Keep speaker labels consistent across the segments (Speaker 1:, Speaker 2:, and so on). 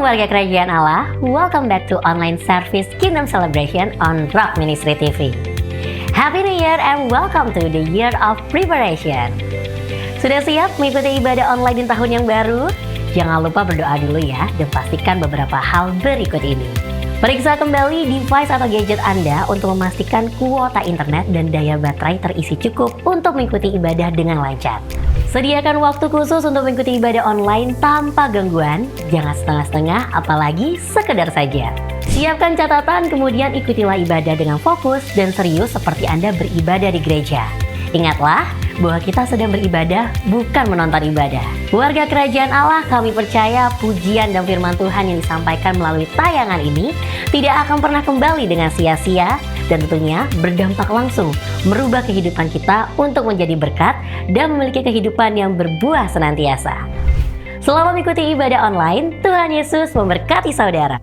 Speaker 1: warga kerajaan Allah, welcome back to online service Kingdom Celebration on Rock Ministry TV. Happy New Year and welcome to the Year of Preparation. Sudah siap mengikuti ibadah online di tahun yang baru? Jangan lupa berdoa dulu ya, dan pastikan beberapa hal berikut ini. Periksa kembali device atau gadget Anda untuk memastikan kuota internet dan daya baterai terisi cukup untuk mengikuti ibadah dengan lancar. Sediakan waktu khusus untuk mengikuti ibadah online tanpa gangguan, jangan setengah-setengah apalagi sekedar saja. Siapkan catatan, kemudian ikutilah ibadah dengan fokus dan serius seperti Anda beribadah di gereja. Ingatlah bahwa kita sedang beribadah, bukan menonton ibadah. Warga kerajaan Allah, kami percaya pujian dan firman Tuhan yang disampaikan melalui tayangan ini tidak akan pernah kembali dengan sia-sia dan tentunya berdampak langsung merubah kehidupan kita untuk menjadi berkat dan memiliki kehidupan yang berbuah senantiasa. Selamat mengikuti ibadah online. Tuhan Yesus memberkati saudara.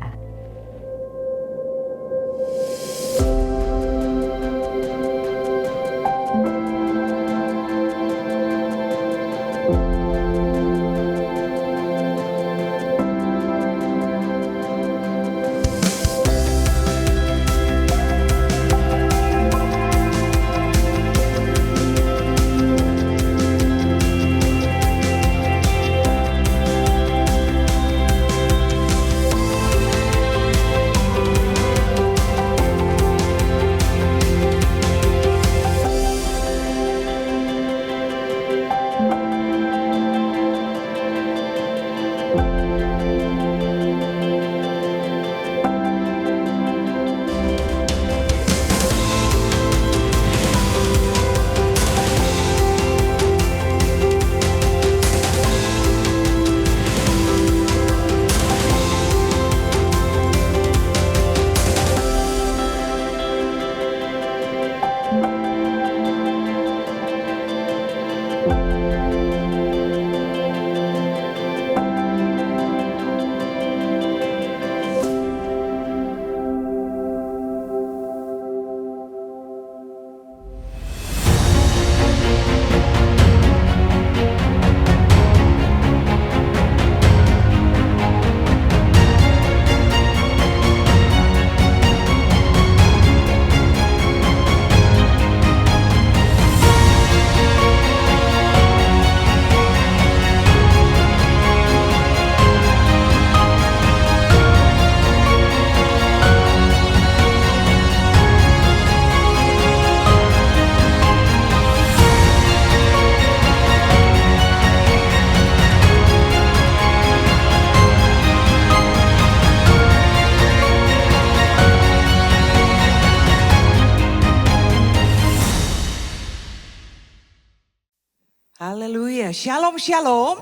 Speaker 2: Haleluya, shalom shalom.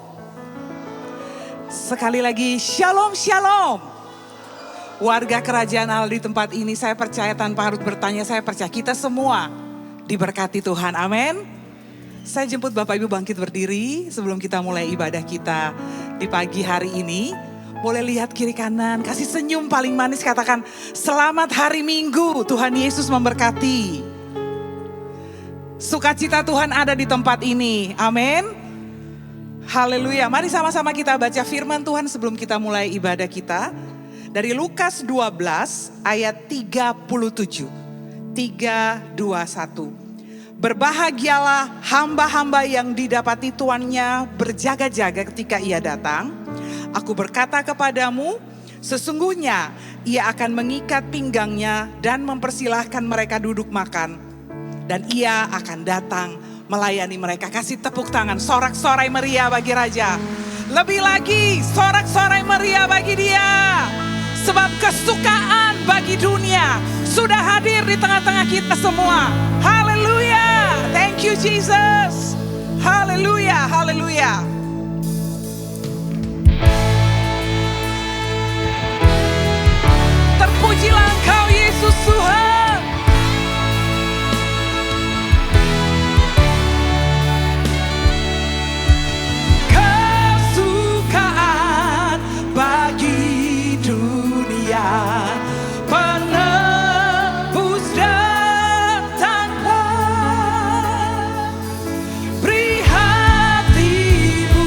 Speaker 2: Sekali lagi shalom shalom. Warga kerajaan Allah di tempat ini, saya percaya tanpa harus bertanya, saya percaya kita semua diberkati Tuhan, amin. Saya jemput Bapak Ibu bangkit berdiri sebelum kita mulai ibadah kita di pagi hari ini. Boleh lihat kiri kanan, kasih senyum paling manis, katakan selamat hari Minggu, Tuhan Yesus memberkati. Sukacita Tuhan ada di tempat ini. Amin. Haleluya. Mari sama-sama kita baca firman Tuhan sebelum kita mulai ibadah kita. Dari Lukas 12 ayat 37. 3, 2, 1. Berbahagialah hamba-hamba yang didapati tuannya berjaga-jaga ketika ia datang. Aku berkata kepadamu, sesungguhnya ia akan mengikat pinggangnya dan mempersilahkan mereka duduk makan. Dan ia akan datang melayani mereka. Kasih tepuk tangan, sorak-sorai meriah bagi Raja. Lebih lagi, sorak-sorai meriah bagi Dia. Sebab kesukaan bagi dunia sudah hadir di tengah-tengah kita semua. Haleluya. Thank you Jesus. Haleluya, haleluya. Terpujilah Engkau Yesus Tuhan.
Speaker 3: Penebus datanglah, beri hatimu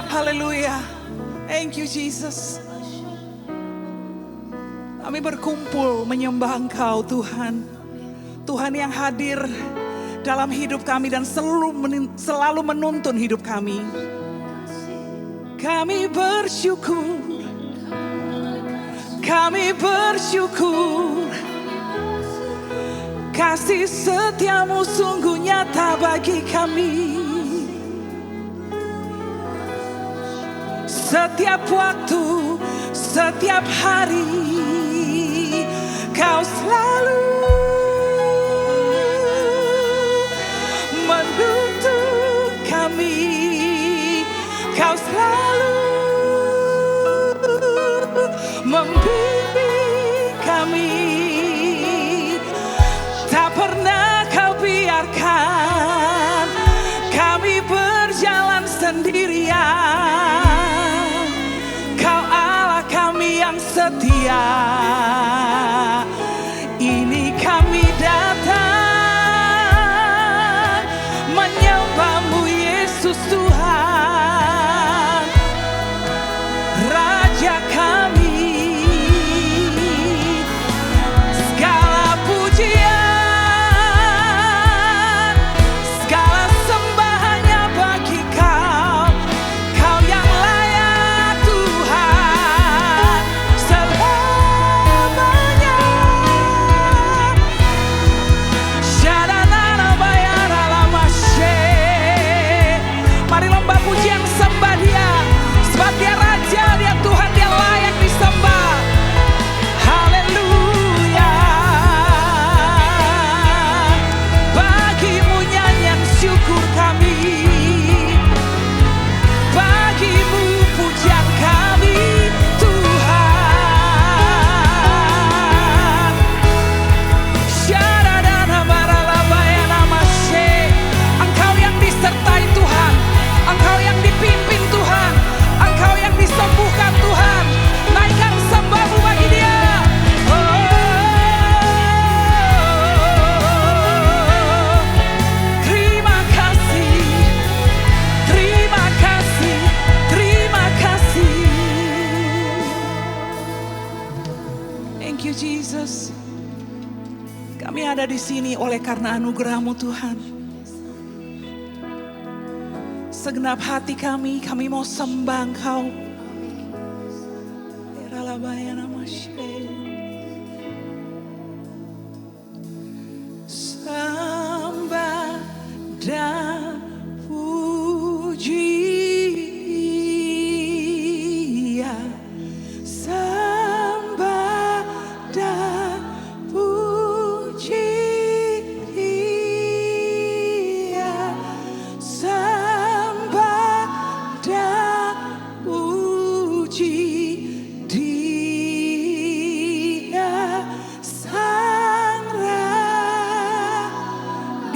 Speaker 2: haleluya. Thank you Jesus. Kami berkumpul menyembah Engkau Tuhan. Tuhan yang hadir dalam hidup kami dan selalu menuntun hidup kami. Kami bersyukur. Kami bersyukur. Kasih setiamu sungguh nyata bagi kami. Setiap waktu, setiap hari, Kau selalu menuntun kami. Kau selalu membimbing kami. Tak pernah Kau biarkan kami berjalan sendirian. Kau Allah kami yang setia. Ini kami datang menyembah-Mu Yesus Tuhan, Raja kami. Segala pujian, segala sembah hanya bagi Kau. Kau yang layak Tuhan selamanya. Syadana bayara lama she. Mari lomba pujian sembah Dia, sebab Dia Raja, Dia Tuhan, Dia layak disembah. Haleluya. Bagi-Mu nyanyian syukur kami, bagi-Mu pujian kami Tuhan. Syadana baralabayana masye. Engkau yang disertai Tuhan, Engkau yang dipimpin Tuhan, Engkau yang disembuhkan Tuhan. Naikkan sembah-Mu bagi Dia. Terima kasih, terima kasih, terima kasih. Thank you Jesus. Kami ada di sini oleh karena anugerah-Mu Tuhan. Segenap hati kami mau sembah Engkau. Eralabayana masye. Sembah dan puji Dia. Sembah dan puji Dia. Sembah dan puji Dia, Sang Raja.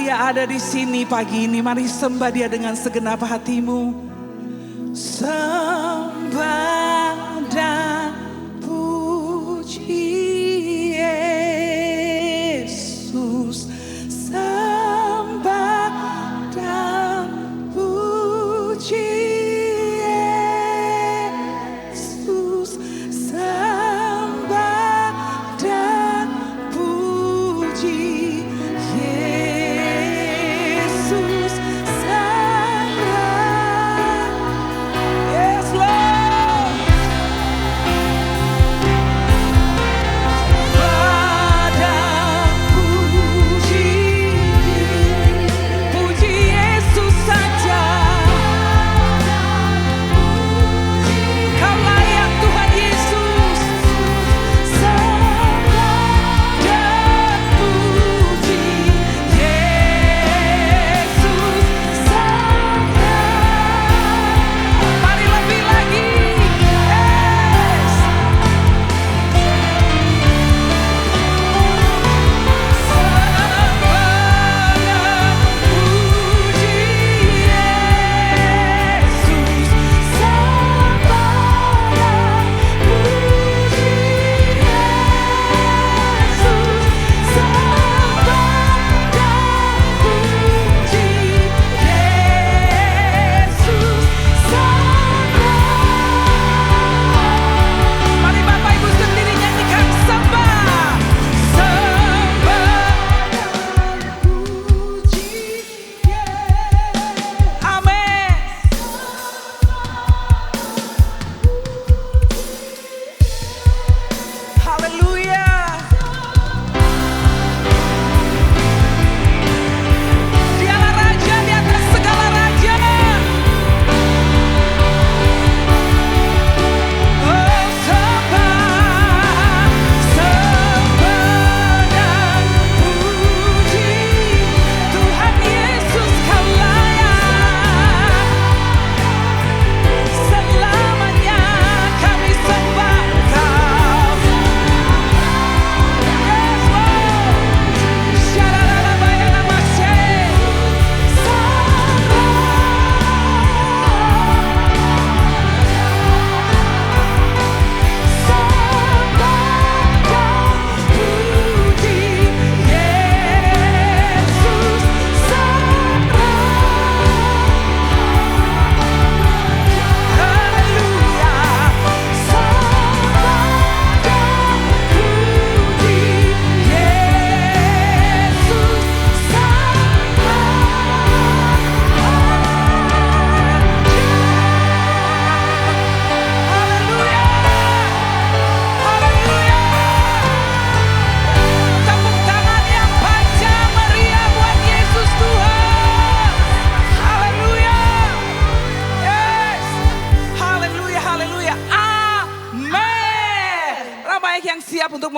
Speaker 2: Dia ada di sini pagi ini. Mari sembah Dia dengan segenap hatimu. Sembah dan puji Yesus. Sembah dan puji Yesus. Sembah dan puji Yesus. Sang Raja. Yes Lord. Puji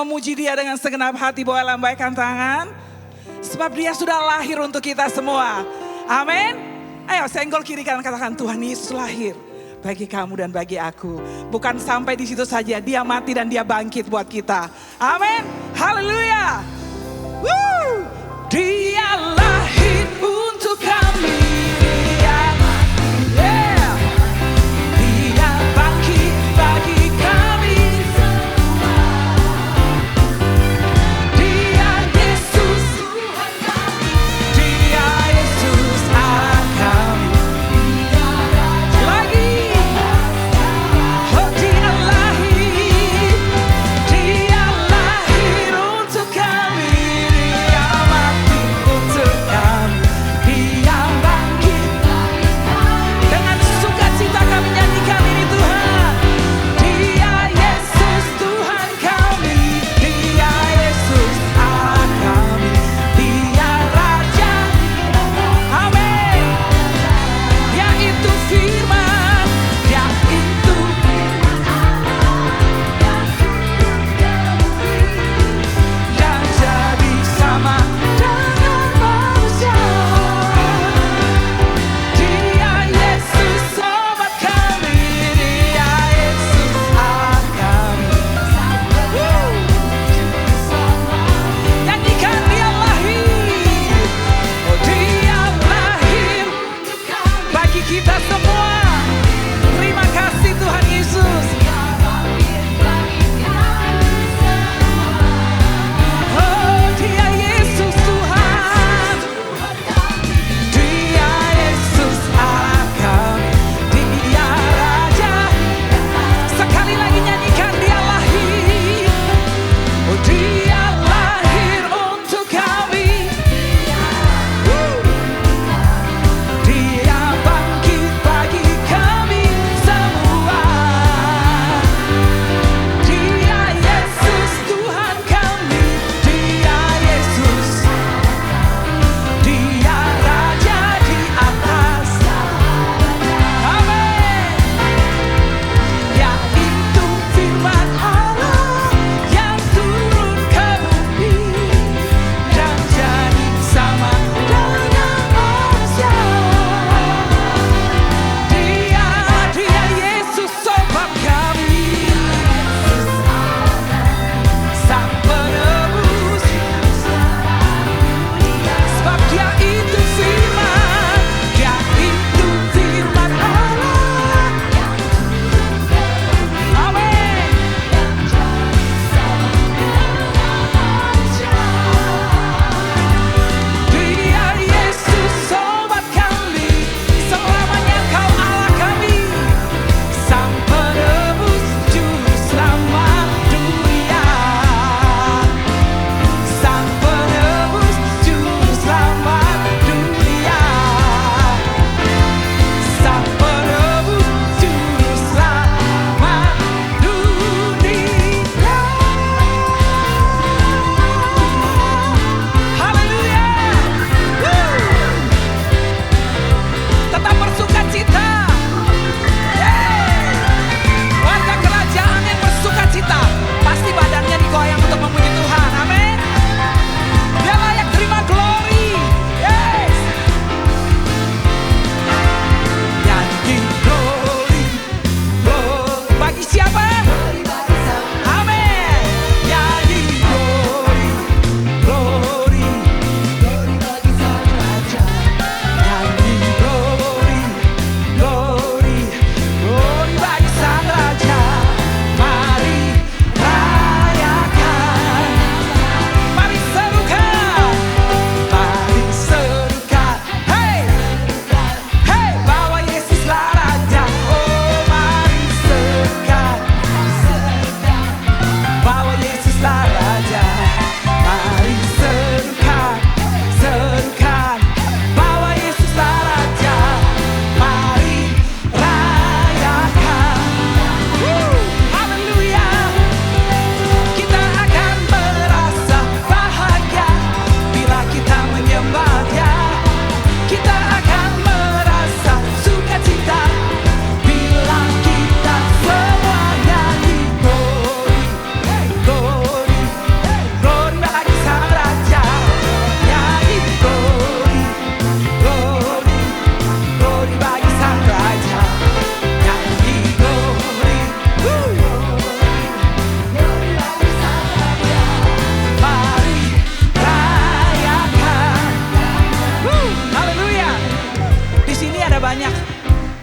Speaker 2: memuji Dia dengan segenap hati, boleh lambaikan tangan. Sebab Dia sudah lahir untuk kita semua. Amin. Ayo senggol kiri kanan, katakan Tuhan Yesus lahir bagi kamu dan bagi aku. Bukan sampai di situ saja, Dia mati dan Dia bangkit buat kita. Amin. Haleluya. Woo! Dia lahir untuk kami. Yeah. Dia bangkit bagi kami semua. Dia Yesus Tuhan kami. Dia Yesus Allah kami. Lagi. Oh, Dia lahir. Dia lahir untuk kami.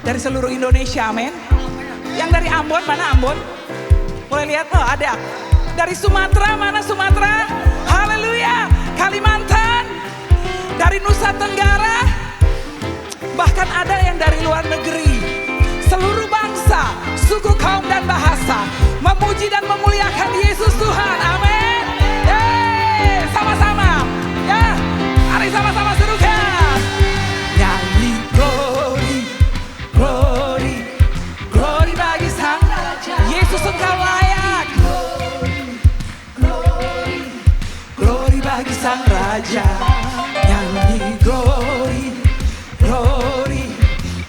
Speaker 2: dari seluruh Indonesia, amin. Yang dari Ambon, mana Ambon? Boleh lihat, oh ada. Dari Sumatera, mana Sumatera? Haleluya. Kalimantan, dari Nusa Tenggara, bahkan ada yang dari luar negeri. Seluruh bangsa, suku, kaum, dan bahasa memuji dan memuliakan Yesus Tuhan, amin. Sama-sama, ya, mari sama-sama serukan. Nyanyi glory, glory, glory bagi Sang Raja. Yesus Engkau layak. Glory bagi Sang Raja. Nyanyi glory, glory,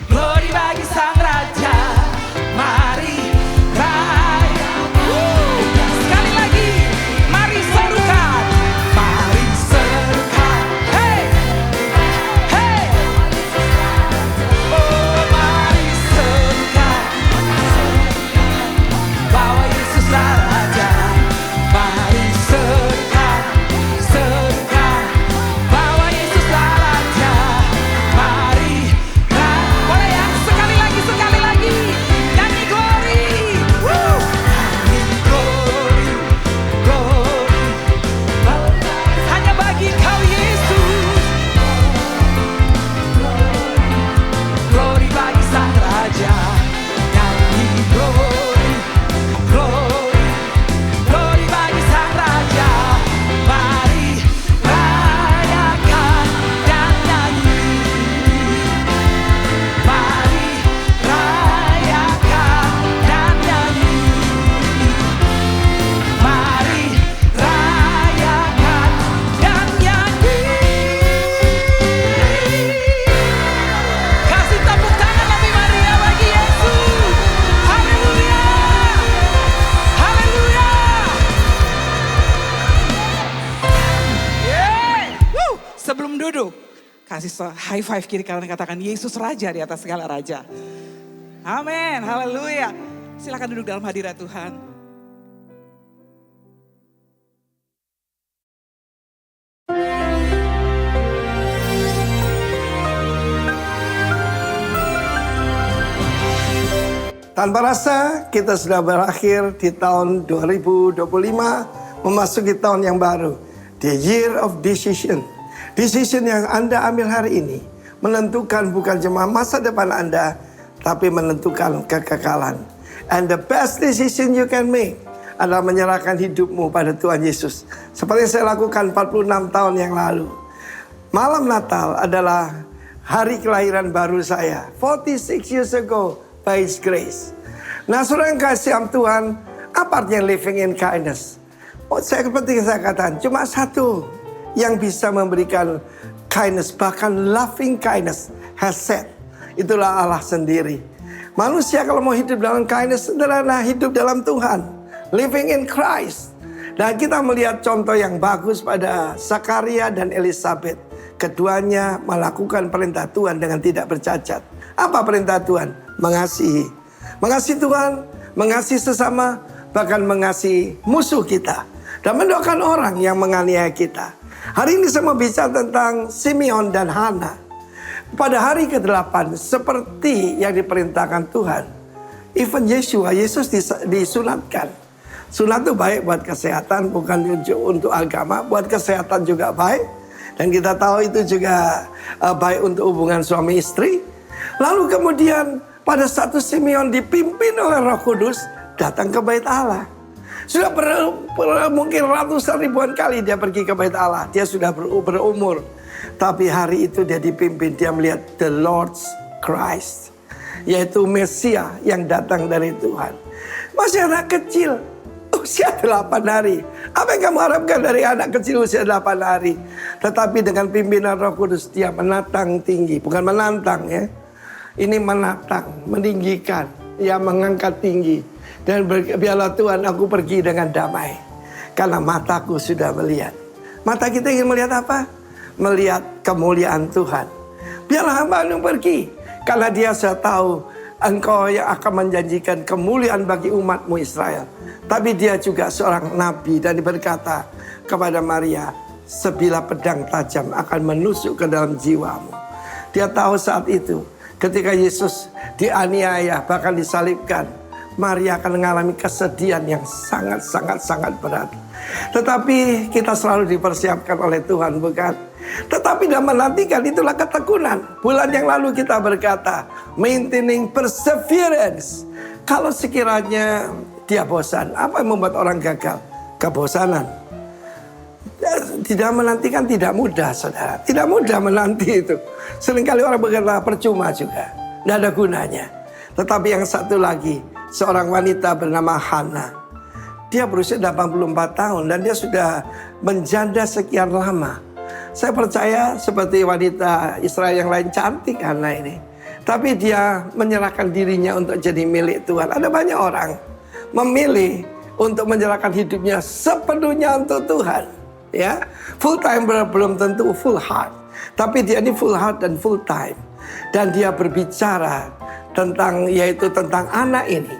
Speaker 2: glory bagi Sang Raja. Mari raya. Sekali lagi, mari serukan. Mari serukan. Hey, hey. Oh, mari serukan. Bahwa Yesuslah Raja. Mari serukan, serukan. Bahwa Yesuslah Raja. Mari raya. Boleh ya? Sekali lagi, sekali lagi. Nyanyi glory. Woo. Nyanyi glory, glory. Hanya bagi Kau Yesus. Glory bagi Sang Raja. Nyanyi glory, glory, glory bagi Sang Raja. Mari rayakan dan nyanyi. Mari rayakan dan nyanyi. Mari rayakan dan nyanyi. Kasih tepuk tangan lebih meriah bagi Yesus. Haleluya. Haleluya. Yeay. Woo. Sebelum duduk, kasih high five kiri kanan, katakan Yesus Raja di atas segala raja. Amin. Haleluya. Silakan duduk dalam hadirat Tuhan.
Speaker 3: Tanpa rasa kita sudah berakhir di tahun 2025, memasuki tahun yang baru. The year of decision. Decision yang Anda ambil hari ini menentukan bukan cuma masa depan Anda, tapi menentukan kekekalan. And the best decision you can make adalah menyerahkan hidupmu pada Tuhan Yesus. Seperti yang saya lakukan 46 tahun yang lalu. Malam Natal adalah hari kelahiran baru saya. 46 years ago by His grace. Nah, saudara yang kasih Tuhan, apa artinya living in kindness? Seperti saya katakan, cuma satu yang bisa memberikan kindness, bahkan loving kindness, hesed. Itulah Allah sendiri. Manusia kalau mau hidup dalam kindness, sederhana, hidup dalam Tuhan. Living in Christ. Dan kita melihat contoh yang bagus pada Zakaria dan Elizabeth. Keduanya melakukan perintah Tuhan dengan tidak bercacat. Apa perintah Tuhan? Mengasihi. Mengasihi Tuhan, mengasihi sesama, bahkan mengasihi musuh kita. Dan mendoakan orang yang menganiaya kita. Hari ini saya mau bicara tentang Simeon dan Hana. Pada hari ke-8, seperti yang diperintahkan Tuhan. Even Yesus disunatkan. Sunat itu baik buat kesehatan, bukan untuk agama. Buat kesehatan juga baik. Dan kita tahu itu juga baik untuk hubungan suami istri. Lalu kemudian pada satu Simeon dipimpin oleh Roh Kudus datang ke bait Allah. Sudah mungkin ratusan ribuan kali dia pergi ke bait Allah. Dia sudah berumur. Tapi hari itu dia dipimpin, dia melihat the Lord's Christ. Yaitu Mesia yang datang dari Tuhan. Masih anak kecil, usia 8 hari. Apa yang kamu harapkan dari anak kecil usia 8 hari? Tetapi dengan pimpinan Roh Kudus dia menatang tinggi. Bukan menantang ya. Ini menatang, meninggikan. Ya mengangkat tinggi. Dan biarlah Tuhan aku pergi dengan damai. Karena mataku sudah melihat. Mata kita ingin melihat apa? Melihat kemuliaan Tuhan. Biarlah hamba-Mu pergi. Karena dia sudah tahu Engkau yang akan menjanjikan kemuliaan bagi umat-Mu Israel. Tapi dia juga seorang nabi dan berkata kepada Maria, sebilah pedang tajam akan menusuk ke dalam jiwamu. Dia tahu saat itu Ketika Yesus dianiaya, bahkan disalibkan, Maria akan mengalami kesedihan yang sangat berat. Tetapi kita selalu dipersiapkan oleh Tuhan, bukan? Tetapi dalam menantikan itulah ketekunan. Bulan yang lalu kita berkata, maintaining perseverance. Kalau sekiranya dia bosan, apa yang membuat orang gagal? Kebosanan. Tidak menantikan tidak mudah, saudara. Tidak mudah menanti itu. Seringkali orang berkata percuma juga. Tidak ada gunanya. Tetapi yang satu lagi, seorang wanita bernama Hana. Dia berusia 84 tahun dan dia sudah menjanda sekian lama. Saya percaya seperti wanita Israel yang lain, cantik Hana ini. Tapi dia menyerahkan dirinya untuk jadi milik Tuhan. Ada banyak orang memilih untuk menyerahkan hidupnya sepenuhnya untuk Tuhan. Ya, full time belum tentu full heart, tapi dia ini full heart dan full time. Dan dia berbicara tentang anak ini.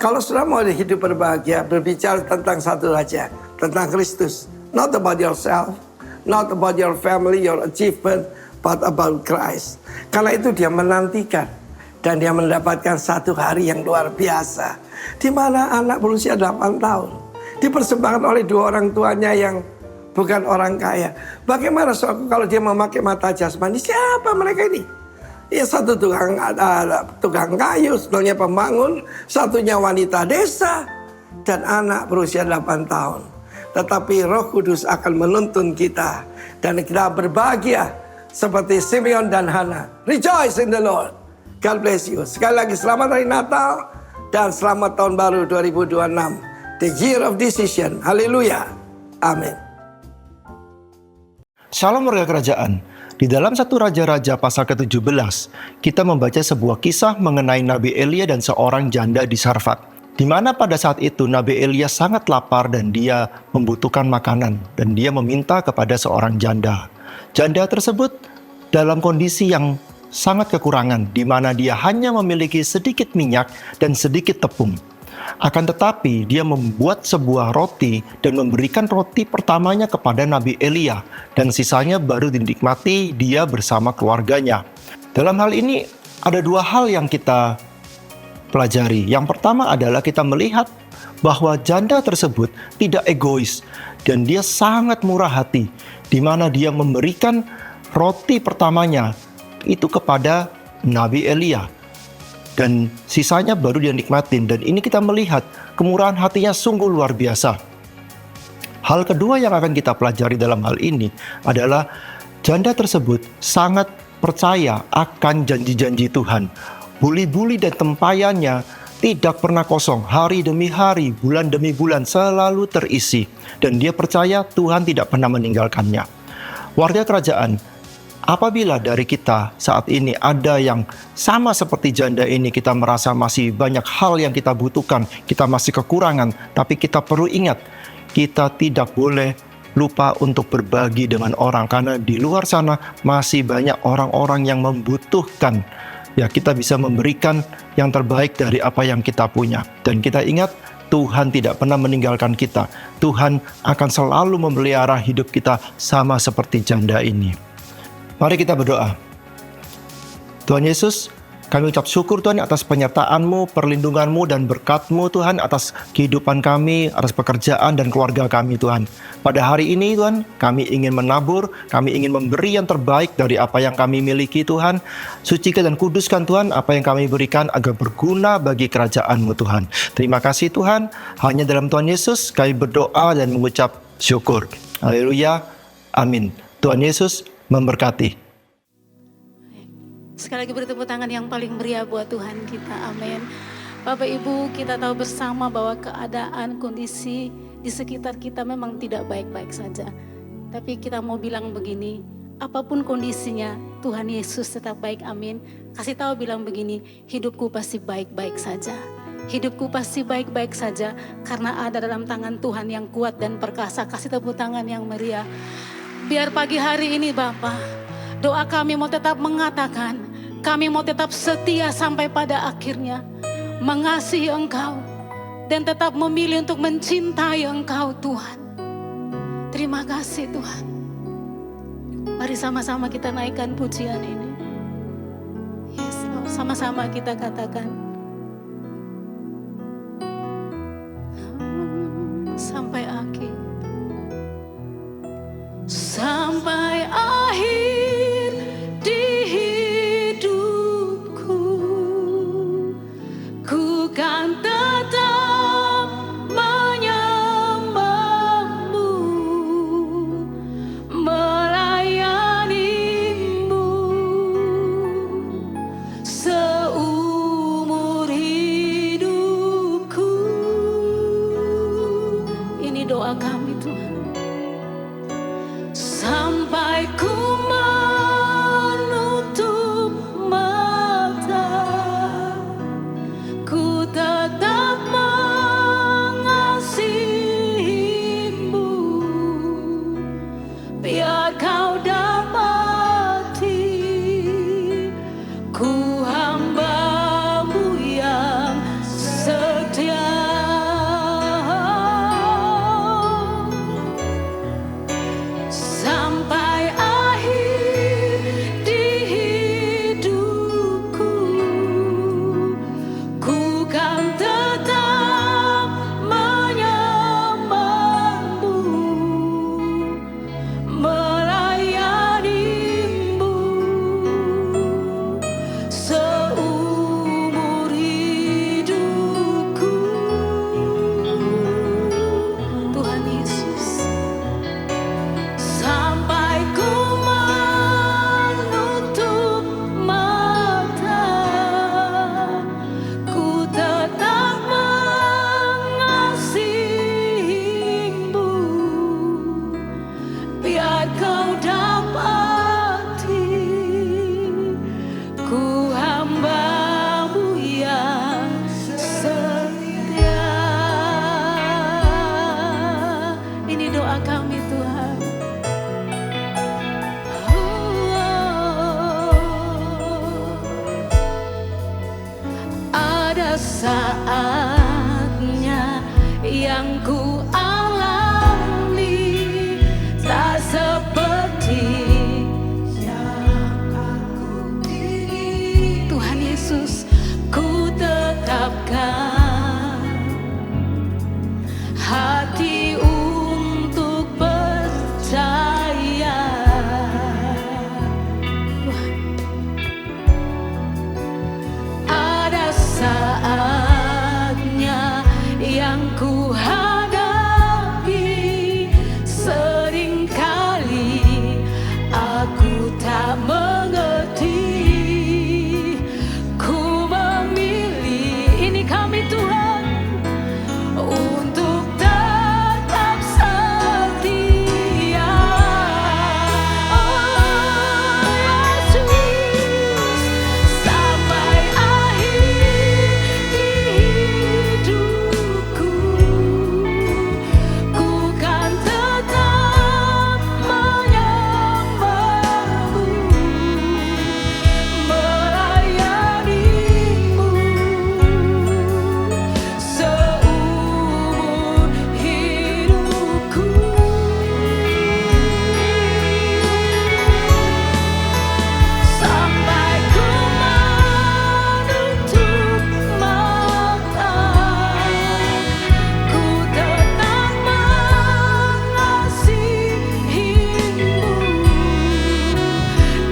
Speaker 3: Kalau sudah mau hidup berbahagia, berbicara tentang satu saja, tentang Kristus. Not about yourself, not about your family, your achievement, but about Christ. Karena itu dia menantikan dan dia mendapatkan satu hari yang luar biasa, di mana anak berusia 8 tahun dipersembahkan oleh dua orang tuanya yang bukan orang kaya. Bagaimana soalku kalau dia memakai mata jasmani? Siapa mereka ini? Ya, satu tukang kayu, satunya pembangun, satunya wanita desa, dan anak berusia 8 tahun. Tetapi Roh Kudus akan menuntun kita, dan kita berbahagia seperti Simeon dan Hana. Rejoice in the Lord. God bless you. Sekali lagi selamat hari Natal dan selamat tahun baru 2026. The year of decision. Haleluya. Amin.
Speaker 4: Shalom warga kerajaan. Di dalam 1 Raja-Raja pasal ke-17, kita membaca sebuah kisah mengenai Nabi Elia dan seorang janda di Sarfat. Di mana pada saat itu Nabi Elia sangat lapar dan dia membutuhkan makanan. Dan dia meminta kepada seorang janda. Janda tersebut dalam kondisi yang sangat kekurangan, di mana dia hanya memiliki sedikit minyak dan sedikit tepung. Akan tetapi dia membuat sebuah roti dan memberikan roti pertamanya kepada Nabi Elia, dan sisanya baru dinikmati dia bersama keluarganya. Dalam hal ini ada dua hal yang kita pelajari. Yang pertama adalah kita melihat bahwa janda tersebut tidak egois dan dia sangat murah hati, di mana dia memberikan roti pertamanya itu kepada Nabi Elia. Dan sisanya baru dia nikmatin. Dan ini kita melihat kemurahan hatinya sungguh luar biasa. Hal kedua yang akan kita pelajari dalam hal ini adalah janda tersebut sangat percaya akan janji-janji Tuhan. Buli-buli dan tempayannya tidak pernah kosong. Hari demi hari, bulan demi bulan selalu terisi. Dan dia percaya Tuhan tidak pernah meninggalkannya. Warga kerajaan, apabila dari kita saat ini ada yang sama seperti janda ini, kita merasa masih banyak hal yang kita butuhkan, kita masih kekurangan, tapi kita perlu ingat, kita tidak boleh lupa untuk berbagi dengan orang, karena di luar sana masih banyak orang-orang yang membutuhkan. Ya, kita bisa memberikan yang terbaik dari apa yang kita punya. Dan kita ingat, Tuhan tidak pernah meninggalkan kita. Tuhan akan selalu memelihara hidup kita sama seperti janda ini. Mari kita berdoa. Tuhan Yesus, kami ucap syukur Tuhan atas penyertaan-Mu, perlindungan-Mu, dan berkat-Mu Tuhan atas kehidupan kami, atas pekerjaan dan keluarga kami Tuhan. Pada hari ini Tuhan, kami ingin menabur, kami ingin memberi yang terbaik dari apa yang kami miliki Tuhan. Sucikan dan kuduskan Tuhan apa yang kami berikan agar berguna bagi kerajaan-Mu Tuhan. Terima kasih Tuhan, hanya dalam Tuhan Yesus kami berdoa dan mengucap syukur. Haleluya, amin. Tuhan Yesus memberkati.
Speaker 5: Sekali lagi beri tepuk tangan yang paling meriah buat Tuhan kita, amin. Bapak Ibu, kita tahu bersama bahwa keadaan, kondisi di sekitar kita memang tidak baik-baik saja. Tapi kita mau bilang begini, apapun kondisinya, Tuhan Yesus tetap baik, amin. Kasih tahu bilang begini, hidupku pasti baik-baik saja. Hidupku pasti baik-baik saja karena ada dalam tangan Tuhan yang kuat dan perkasa. Kasih tepuk tangan yang meriah. Biar pagi hari ini Bapa, doa kami mau tetap mengatakan, kami mau tetap setia sampai pada akhirnya, mengasihi Engkau, dan tetap memilih untuk mencintai Engkau Tuhan. Terima kasih Tuhan. Mari sama-sama kita naikkan pujian ini. Yes Lord. Sama-sama kita katakan. Sampai akhir. Sampai akhir di hidupku, ku kan tetap menyembahmu, melayanimu seumur hidupku. Ini doa kami Tuhan. Sampai ku menutup mata, ku tetap mengasihimu, biar kau dapati ku hamba-Mu yang setia. Sampai akhir di hidupku, ku kan tetap menyembahmu, melayanimu seumur hidupku. Tuhan Yesus. Sampai ku menutup mata, ku tetap mengasihimu, biar kau dapati ku hamba-Mu yang setia. Ini doa kami Tuhan. Ada saatnya yang ku alami tak seperti yang aku ingin. Tuhan Yesus, ku tetapkan hati untuk percaya. Ada saatnya yang ku hadapi, seringkali aku tak mengerti. Ku memilih, ini kami Tuhan, untuk tetap setia. Oh Yesus, sampai akhir di hidupku, ku kan tetap menyembahmu, melayanimu seumur hidupku. Sampai ku menutup mata, ku tetap mengasihimu,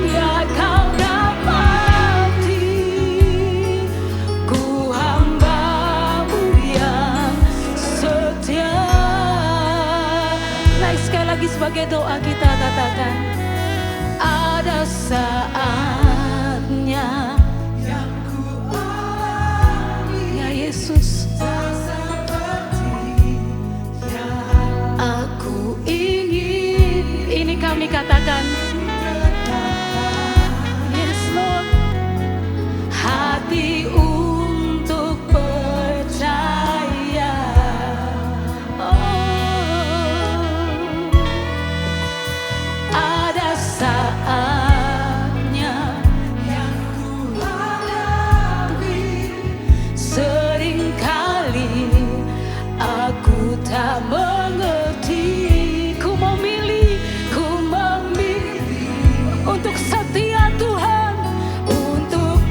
Speaker 5: biar kau dapati ku hamba-Mu yang setia. Naik sekali lagi sebagai doa kita katakan. Ada saatnya yang ku alami, ya Yesus, tak seperti yang aku ingin. Ini kami katakan. Yes Lord, hati untuk percaya. Ada saatnya yang ku hadapi, seringkali aku tak mengerti. Ku memilih untuk setia Tuhan, untuk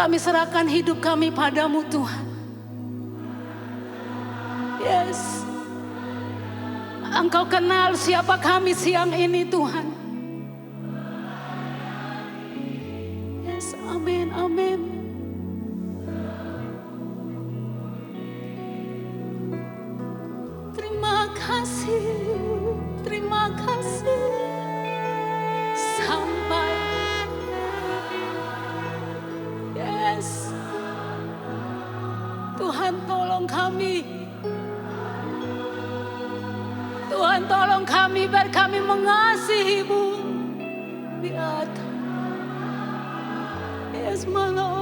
Speaker 5: Kami serahkan hidup kami padamu Tuhan. Yes. Engkau kenal siapa kami siang ini Tuhan. Yes, amin, amin. Terima kasih, terima kasih. Sampai, yes. Tuhan tolong kami. Tuhan tolong kami biar kami mengasihi-Mu. Biar, yes my Lord.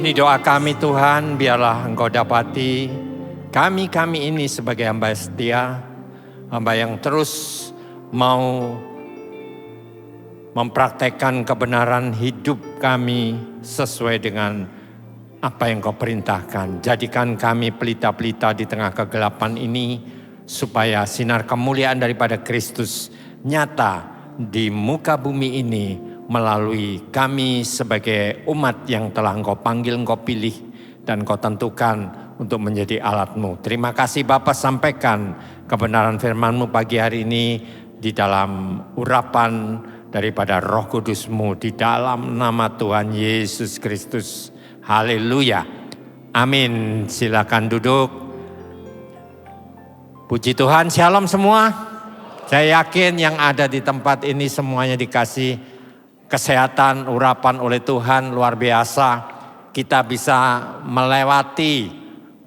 Speaker 6: Ini doa kami Tuhan, biarlah Engkau dapati kami ini sebagai hamba setia, hamba yang terus mau mempraktekkan kebenaran hidup kami sesuai dengan apa yang Kau perintahkan. Jadikan kami pelita-pelita di tengah kegelapan ini, supaya sinar kemuliaan daripada Kristus nyata di muka bumi ini melalui kami sebagai umat yang telah Engkau panggil, Engkau pilih, dan Engkau tentukan untuk menjadi alat-Mu. Terima kasih Bapa, sampaikan kebenaran firman-Mu pagi hari ini di dalam urapan daripada Roh Kudus-Mu di dalam nama Tuhan Yesus Kristus. Haleluya. Amin. Silakan duduk. Puji Tuhan, shalom semua. Saya yakin yang ada di tempat ini semuanya dikasih kesehatan, urapan oleh Tuhan luar biasa. Kita bisa melewati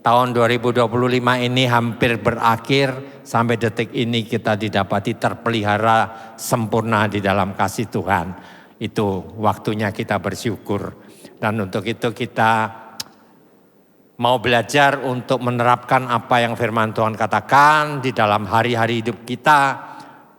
Speaker 6: tahun 2025 ini hampir berakhir. Sampai detik ini kita didapati terpelihara sempurna di dalam kasih Tuhan. Itu waktunya kita bersyukur. Dan untuk itu kita mau belajar untuk menerapkan apa yang firman Tuhan katakan di dalam hari-hari hidup kita.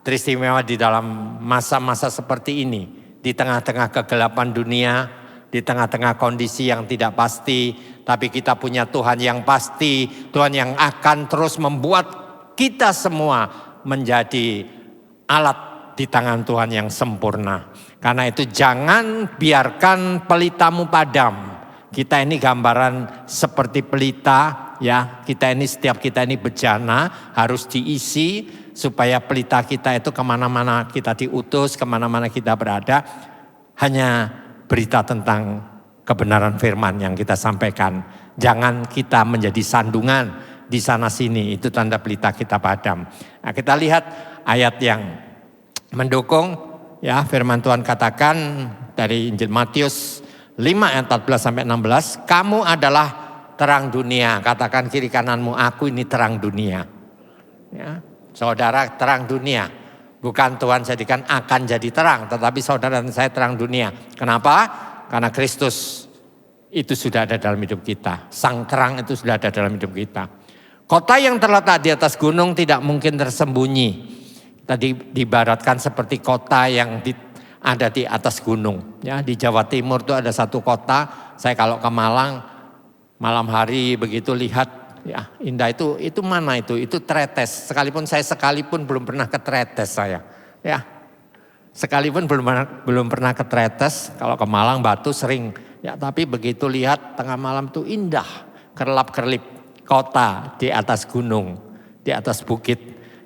Speaker 6: Teristimewa di dalam masa-masa seperti ini. Di tengah-tengah kegelapan dunia, di tengah-tengah kondisi yang tidak pasti, tapi kita punya Tuhan yang pasti, Tuhan yang akan terus membuat kita semua menjadi alat di tangan Tuhan yang sempurna. Karena itu jangan biarkan pelitamu padam. Kita ini gambaran seperti pelita, ya. Setiap kita ini bejana, harus diisi supaya pelita kita itu kemana-mana kita diutus, kemana-mana kita berada, hanya berita tentang kebenaran firman yang kita sampaikan. Jangan kita menjadi sandungan di sana sini, itu tanda pelita kita padam. Nah, kita lihat ayat yang mendukung, ya, firman Tuhan katakan dari Injil Matius 5 ayat 14 sampai 16, kamu adalah terang dunia. Katakan kiri kananmu, aku ini terang dunia. Ya, saudara terang dunia. Bukan Tuhan jadikan akan jadi terang, tetapi saudara dan saya terang dunia. Kenapa? Karena Kristus itu sudah ada dalam hidup kita. Sang terang itu sudah ada dalam hidup kita. Kota yang terletak di atas gunung tidak mungkin tersembunyi. Tadi diibaratkan seperti kota yang ada di atas gunung. Ya, di Jawa Timur itu ada satu kota. Saya kalau ke Malang, malam hari begitu lihat, ya indah itu mana itu? Itu Tretes. Sekalipun belum pernah ke Tretes saya. Ya, sekalipun belum pernah ke Tretes. Kalau ke Malang, Batu sering. Ya, tapi begitu lihat tengah malam itu indah, kerlap-kerlip kota di atas gunung, di atas bukit,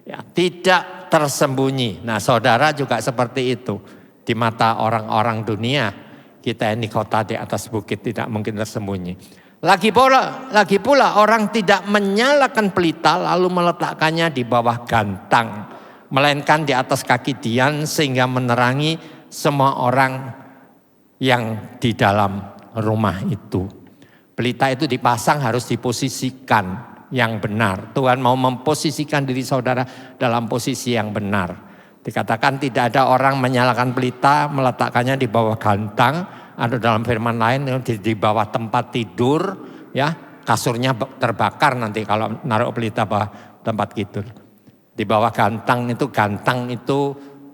Speaker 6: ya, tidak tersembunyi. Nah, saudara juga seperti itu di mata orang-orang dunia. Kita ini kota di atas bukit, tidak mungkin tersembunyi. Lagi pula orang tidak menyalakan pelita lalu meletakkannya di bawah gantang, melainkan di atas kaki dian sehingga menerangi semua orang yang di dalam rumah itu. Pelita itu dipasang harus diposisikan yang benar. Tuhan mau memposisikan diri saudara dalam posisi yang benar. Dikatakan tidak ada orang menyalakan pelita meletakkannya di bawah gantang atau dalam firman lain di bawah tempat tidur, ya, kasurnya terbakar nanti kalau naruh pelita bawah tempat tidur. Di bawah gantang itu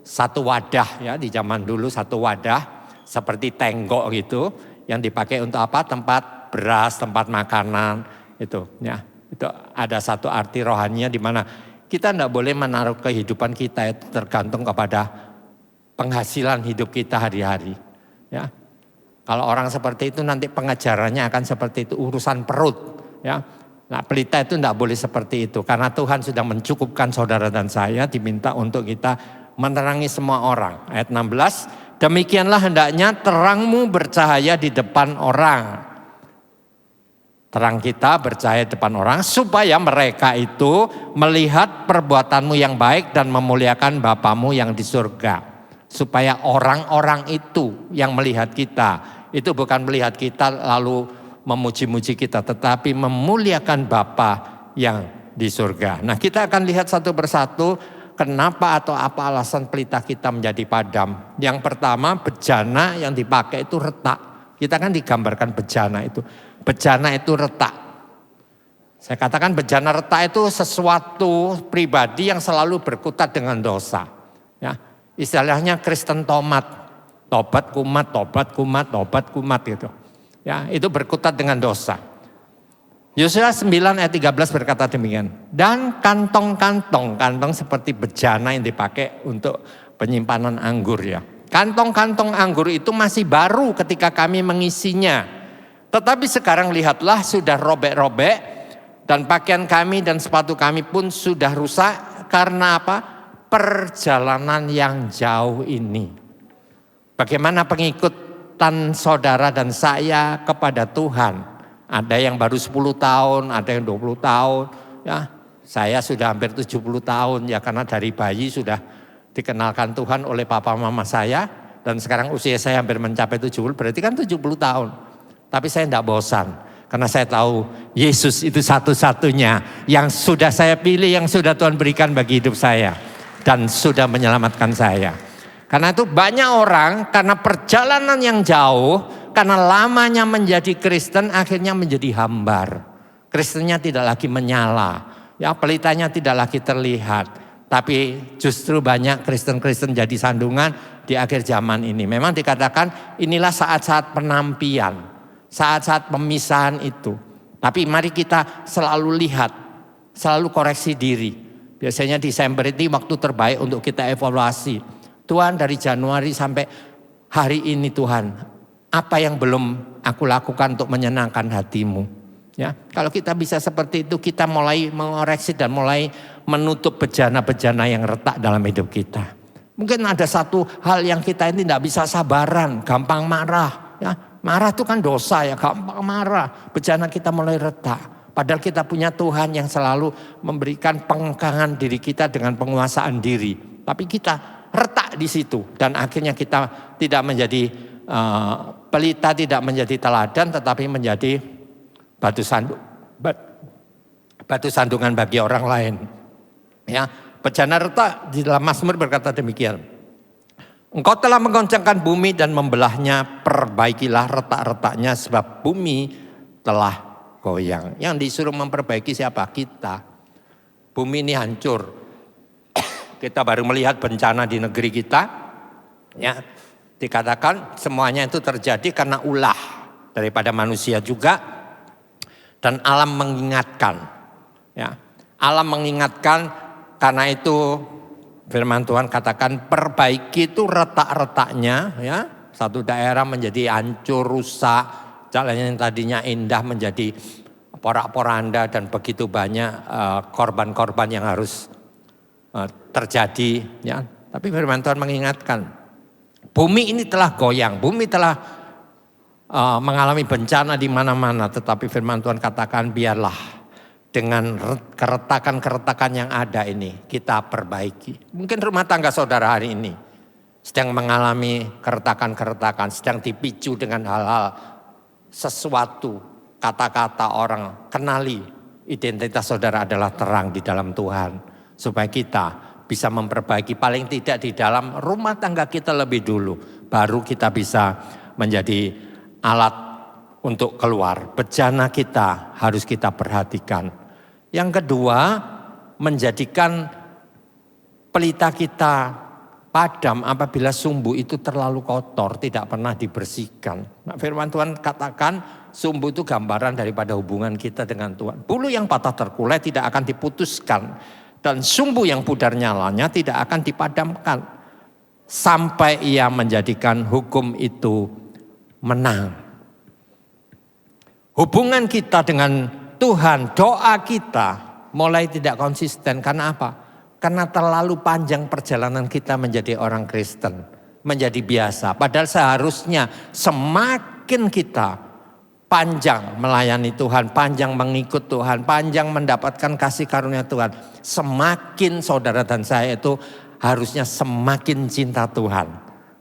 Speaker 6: satu wadah, ya, di zaman dulu satu wadah seperti tenggok gitu yang dipakai untuk apa? Tempat beras, tempat makanan itu, ya. Itu ada satu arti rohaninya di mana kita tidak boleh menaruh kehidupan kita itu tergantung kepada penghasilan hidup kita hari-hari, ya. Kalau orang seperti itu nanti pengejarannya akan seperti itu, urusan perut, ya. Nah, pelita itu tidak boleh seperti itu karena Tuhan sudah mencukupkan saudara dan saya, diminta untuk kita menerangi semua orang. Ayat 16, demikianlah hendaknya terangmu bercahaya di depan orang. Terang kita bercahaya di depan orang supaya mereka itu melihat perbuatanmu yang baik dan memuliakan Bapamu yang di surga. Supaya orang-orang itu yang melihat kita, itu bukan melihat kita lalu memuji-muji kita, tetapi memuliakan Bapa yang di surga. Nah, kita akan lihat satu persatu kenapa atau apa alasan pelita kita menjadi padam. Yang pertama, bejana yang dipakai itu retak. Kita kan digambarkan bejana itu. Bejana itu retak. Saya katakan bejana retak itu sesuatu pribadi yang selalu berkutat dengan dosa. Ya, istilahnya Kristen tomat. Tobat kumat, tobat kumat, tobat kumat gitu. Ya, itu berkutat dengan dosa. Yosua 9 ayat 13 berkata demikian. Dan kantong seperti bejana yang dipakai untuk penyimpanan anggur ya. Kantong-kantong anggur itu masih baru ketika kami mengisinya. Tetapi sekarang lihatlah sudah robek-robek dan pakaian kami dan sepatu kami pun sudah rusak karena apa? Perjalanan yang jauh ini. Bagaimana pengikutan saudara dan saya kepada Tuhan? Ada yang baru 10 tahun, ada yang 20 tahun. Ya, saya sudah hampir 70 tahun ya karena dari bayi sudah dikenalkan Tuhan oleh papa mama saya. Dan sekarang usia saya hampir mencapai 70, berarti kan 70 tahun. Tapi saya tidak bosan. Karena saya tahu Yesus itu satu-satunya yang sudah saya pilih, yang sudah Tuhan berikan bagi hidup saya. Dan sudah menyelamatkan saya. Karena itu banyak orang karena perjalanan yang jauh, karena lamanya menjadi Kristen akhirnya menjadi hambar. Kristennya tidak lagi menyala. Ya, pelitanya tidak lagi terlihat. Tapi justru banyak Kristen-Kristen jadi sandungan di akhir zaman ini. Memang dikatakan inilah saat-saat penampian. Saat-saat pemisahan itu. Tapi mari kita selalu lihat. Selalu koreksi diri. Biasanya Desember itu waktu terbaik untuk kita evaluasi. Tuhan dari Januari sampai hari ini Tuhan, apa yang belum aku lakukan untuk menyenangkan hatimu? Ya, kalau kita bisa seperti itu, kita mulai mengoreksi dan mulai menutup bejana-bejana yang retak dalam hidup kita. Mungkin ada satu hal yang kita ini tidak bisa sabaran, gampang marah. Ya, marah itu kan dosa ya, gampang marah. Bejana kita mulai retak. Padahal kita punya Tuhan yang selalu memberikan pengekangan diri kita dengan penguasaan diri. Tapi kita retak di situ dan akhirnya kita tidak menjadi pelita, tidak menjadi teladan, tetapi menjadi batu sandungan bagi orang lain. Ya, bejana retak di dalam Mazmur berkata demikian. Engkau telah menggoncangkan bumi dan membelahnya, perbaikilah retak-retaknya sebab bumi telah goyang. Yang disuruh memperbaiki siapa? Kita. Bumi ini hancur. Kita baru melihat bencana di negeri kita. Ya, dikatakan semuanya itu terjadi karena ulah daripada manusia juga. Dan alam mengingatkan. Ya, alam mengingatkan. Karena itu firman Tuhan katakan perbaiki itu retak-retaknya, ya. Satu daerah menjadi hancur, rusak, jalannya yang tadinya indah menjadi porak-poranda dan begitu banyak korban-korban yang harus terjadi, ya. Tapi firman Tuhan mengingatkan, bumi ini telah goyang, bumi telah mengalami bencana di mana-mana, tetapi firman Tuhan katakan biarlah dengan keretakan-keretakan yang ada ini kita perbaiki. Mungkin rumah tangga saudara hari ini sedang mengalami keretakan-keretakan, sedang dipicu dengan hal-hal sesuatu, kata-kata orang. Kenali identitas saudara adalah terang di dalam Tuhan. Supaya kita bisa memperbaiki paling tidak di dalam rumah tangga kita lebih dulu. Baru kita bisa menjadi alat untuk keluar. Bejana kita harus kita perhatikan. Yang kedua, menjadikan pelita kita padam apabila sumbu itu terlalu kotor, tidak pernah dibersihkan. Nah, firman Tuhan katakan sumbu itu gambaran daripada hubungan kita dengan Tuhan. Bulu yang patah terkulai tidak akan diputuskan. Dan sumbu yang pudar nyalanya tidak akan dipadamkan. Sampai ia menjadikan hukum itu menang. Hubungan kita dengan Tuhan, doa kita mulai tidak konsisten. Karena apa? Karena terlalu panjang perjalanan kita menjadi orang Kristen. Menjadi biasa. Padahal seharusnya semakin kita panjang melayani Tuhan, panjang mengikut Tuhan, panjang mendapatkan kasih karunia Tuhan. Semakin saudara dan saya itu harusnya semakin cinta Tuhan.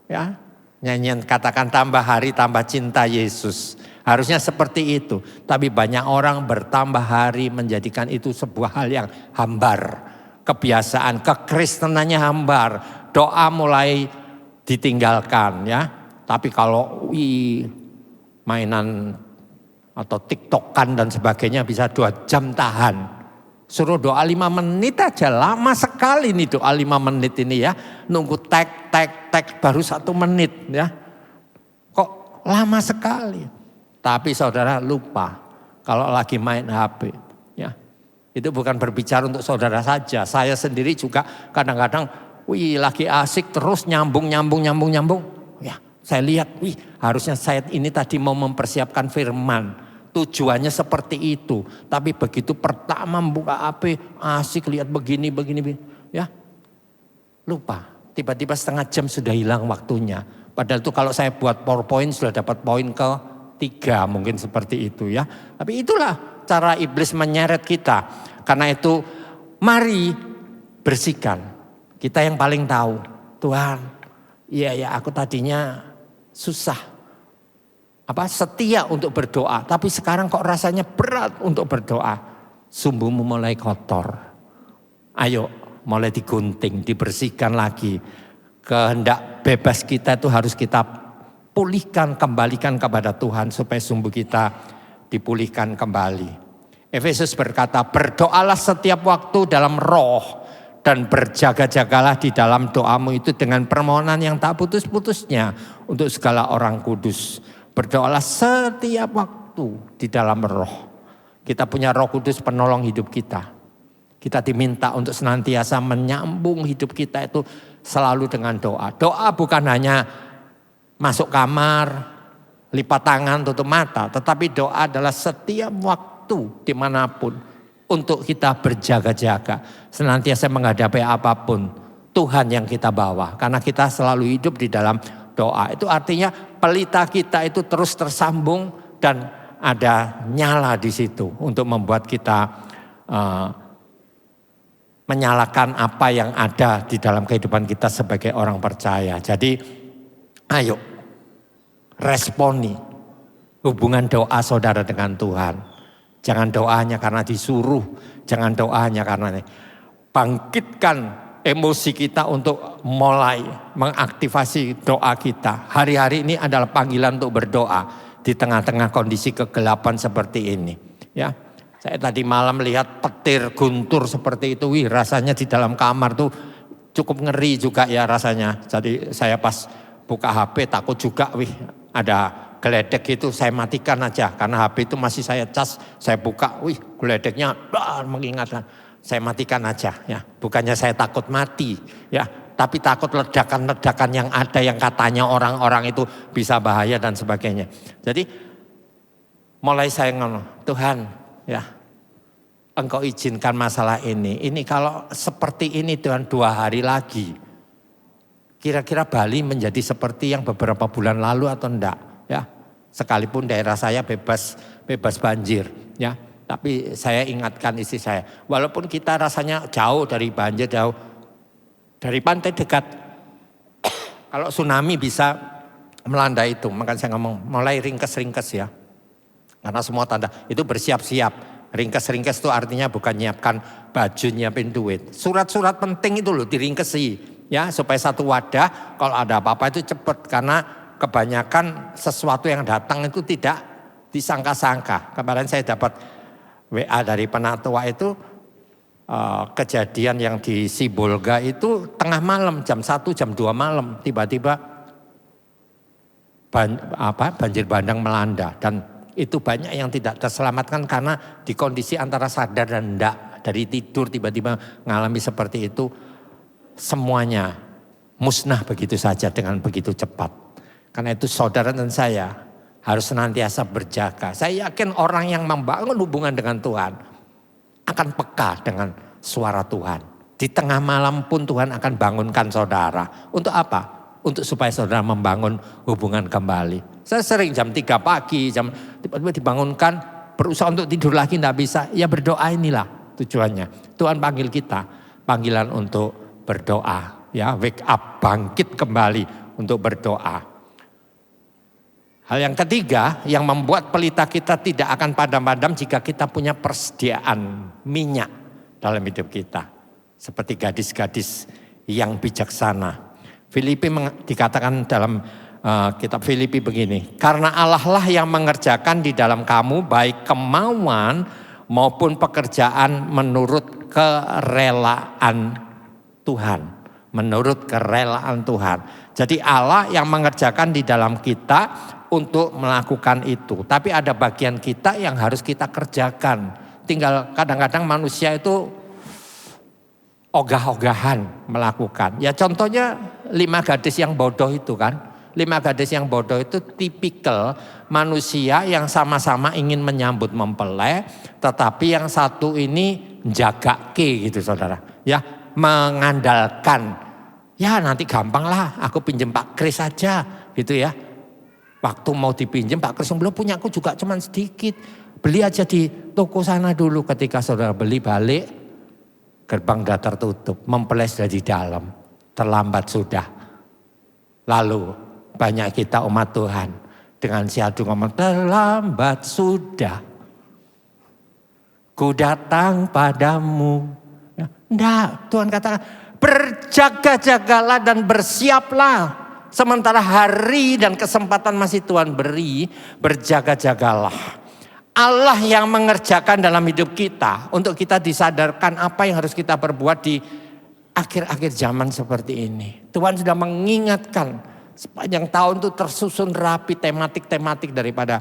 Speaker 6: Ya, nyanyian katakan tambah hari tambah cinta Yesus. Harusnya seperti itu. Tapi banyak orang bertambah hari menjadikan itu sebuah hal yang hambar. Kebiasaan, kekristenannya hambar. Doa mulai ditinggalkan ya. Tapi kalau mainan atau tiktokan dan sebagainya bisa 2 jam tahan. Suruh doa 5 menit aja, lama sekali nih doa 5 menit ini ya. Nunggu tek baru 1 menit ya. Kok lama sekali. Tapi saudara lupa kalau lagi main HP ya. Itu bukan berbicara untuk saudara saja. Saya sendiri juga kadang-kadang lagi asik terus nyambung. Ya, saya lihat harusnya saya ini tadi mau mempersiapkan firman. Tujuannya seperti itu. Tapi begitu pertama membuka HP asik lihat begini ya. Lupa. Tiba-tiba setengah jam sudah hilang waktunya. Padahal itu kalau saya buat PowerPoint sudah dapat poin ke 3 mungkin seperti itu ya. Tapi itulah cara iblis menyeret kita. Karena itu mari bersihkan. Kita yang paling tahu. Tuhan, iya aku tadinya susah. Setia untuk berdoa. Tapi sekarang kok rasanya berat untuk berdoa. Sumbumu mulai kotor. Ayo mulai digunting, dibersihkan lagi. Kehendak bebas kita itu harus kita pulihkan, kembalikan kepada Tuhan supaya sumbu kita dipulihkan kembali. Efesus berkata, berdoalah setiap waktu dalam roh dan berjaga-jagalah di dalam doamu itu dengan permohonan yang tak putus-putusnya untuk segala orang kudus. Berdoalah setiap waktu di dalam roh. Kita punya Roh Kudus penolong hidup kita. Kita diminta untuk senantiasa menyambung hidup kita itu selalu dengan doa. Doa bukan hanya masuk kamar, lipat tangan, tutup mata. Tetapi doa adalah setiap waktu dimanapun. untuk kita berjaga-jaga. Senantiasa menghadapi apapun, Tuhan yang kita bawa. Karena kita selalu hidup di dalam doa. Itu artinya pelita kita itu terus tersambung dan ada nyala di situ untuk membuat kita menyalakan apa yang ada di dalam kehidupan kita sebagai orang percaya. Jadi ayo responi hubungan doa saudara dengan Tuhan. Jangan doanya karena disuruh, jangan doanya karena ini. Bangkitkan emosi kita untuk mulai mengaktifasi doa kita. Hari-hari ini adalah panggilan untuk berdoa di tengah-tengah kondisi kegelapan seperti ini. Ya, saya tadi malam lihat petir guntur seperti itu, rasanya di dalam kamar tuh cukup ngeri juga ya rasanya. Jadi saya pas buka HP takut juga, ada geledek itu saya matikan aja karena HP itu masih saya cas, saya buka, geledeknya mengingatkan. Saya matikan aja ya, bukannya saya takut mati ya, tapi takut ledakan-ledakan yang ada yang katanya orang-orang itu bisa bahaya dan sebagainya. Jadi mulai saya ngomong, Tuhan ya, Engkau izinkan masalah ini kalau seperti ini Tuhan 2 hari lagi, kira-kira Bali menjadi seperti yang beberapa bulan lalu atau enggak ya, sekalipun daerah saya bebas banjir ya. Tapi saya ingatkan istri saya, walaupun kita rasanya jauh dari banjir, jauh dari pantai dekat. Kalau tsunami bisa melanda itu, maka saya ngomong mulai ringkes-ringkes ya. Karena semua tanda itu bersiap-siap. Ringkes-ringkes itu artinya bukan nyiapkan baju, nyiapin duit. Surat-surat penting itu loh diringkesi ya, supaya satu wadah kalau ada apa-apa itu cepat. Karena kebanyakan sesuatu yang datang itu tidak disangka-sangka. Kemarin saya dapat WA dari penatua itu kejadian yang di Sibolga itu tengah malam jam 1 jam 2 malam tiba-tiba banjir bandang melanda dan itu banyak yang tidak terselamatkan karena di kondisi antara sadar dan enggak, dari tidur tiba-tiba mengalami seperti itu, semuanya musnah begitu saja dengan begitu cepat. Karena itu saudara dan saya harus senantiasa berjaga. Saya yakin orang yang membangun hubungan dengan Tuhan akan peka dengan suara Tuhan. Di tengah malam pun Tuhan akan bangunkan saudara. Untuk apa? Untuk supaya saudara membangun hubungan kembali. Saya sering jam 3 pagi, tiba-tiba dibangunkan, berusaha untuk tidur lagi tidak bisa. Ya berdoa inilah tujuannya. Tuhan panggil kita, panggilan untuk berdoa. Ya, wake up, bangkit kembali untuk berdoa. Hal yang ketiga yang membuat pelita kita tidak akan padam-padam jika kita punya persediaan minyak dalam hidup kita. Seperti gadis-gadis yang bijaksana. Filipi dikatakan dalam kitab Filipi begini. Karena Allah lah yang mengerjakan di dalam kamu baik kemauan maupun pekerjaan menurut kerelaan Tuhan. Menurut kerelaan Tuhan. Jadi Allah yang mengerjakan di dalam kita untuk melakukan itu. Tapi ada bagian kita yang harus kita kerjakan. Tinggal kadang-kadang manusia itu ogah-ogahan melakukan. Ya contohnya 5 gadis yang bodoh itu kan. 5 gadis yang bodoh itu tipikal manusia yang sama-sama ingin menyambut mempelai. Tetapi yang satu ini jaga gitu saudara. Ya mengandalkan. Ya nanti gampang lah aku pinjem Pak Kris saja gitu ya. Waktu mau dipinjam Pak Kris belum punya, aku juga cuman sedikit. Beli aja di toko sana dulu. Ketika saudara beli balik, gerbang sudah tertutup, mempelai sudah di dalam, terlambat sudah. Lalu banyak kita umat Tuhan dengan syahdu ngomong terlambat sudah. Ku datang padamu. Enggak, Tuhan katakan berjaga-jagalah dan bersiaplah. Sementara hari dan kesempatan masih Tuhan beri, berjaga-jagalah. Allah yang mengerjakan dalam hidup kita untuk kita disadarkan apa yang harus kita perbuat di akhir-akhir zaman seperti ini. Tuhan sudah mengingatkan sepanjang tahun itu tersusun rapi tematik-tematik daripada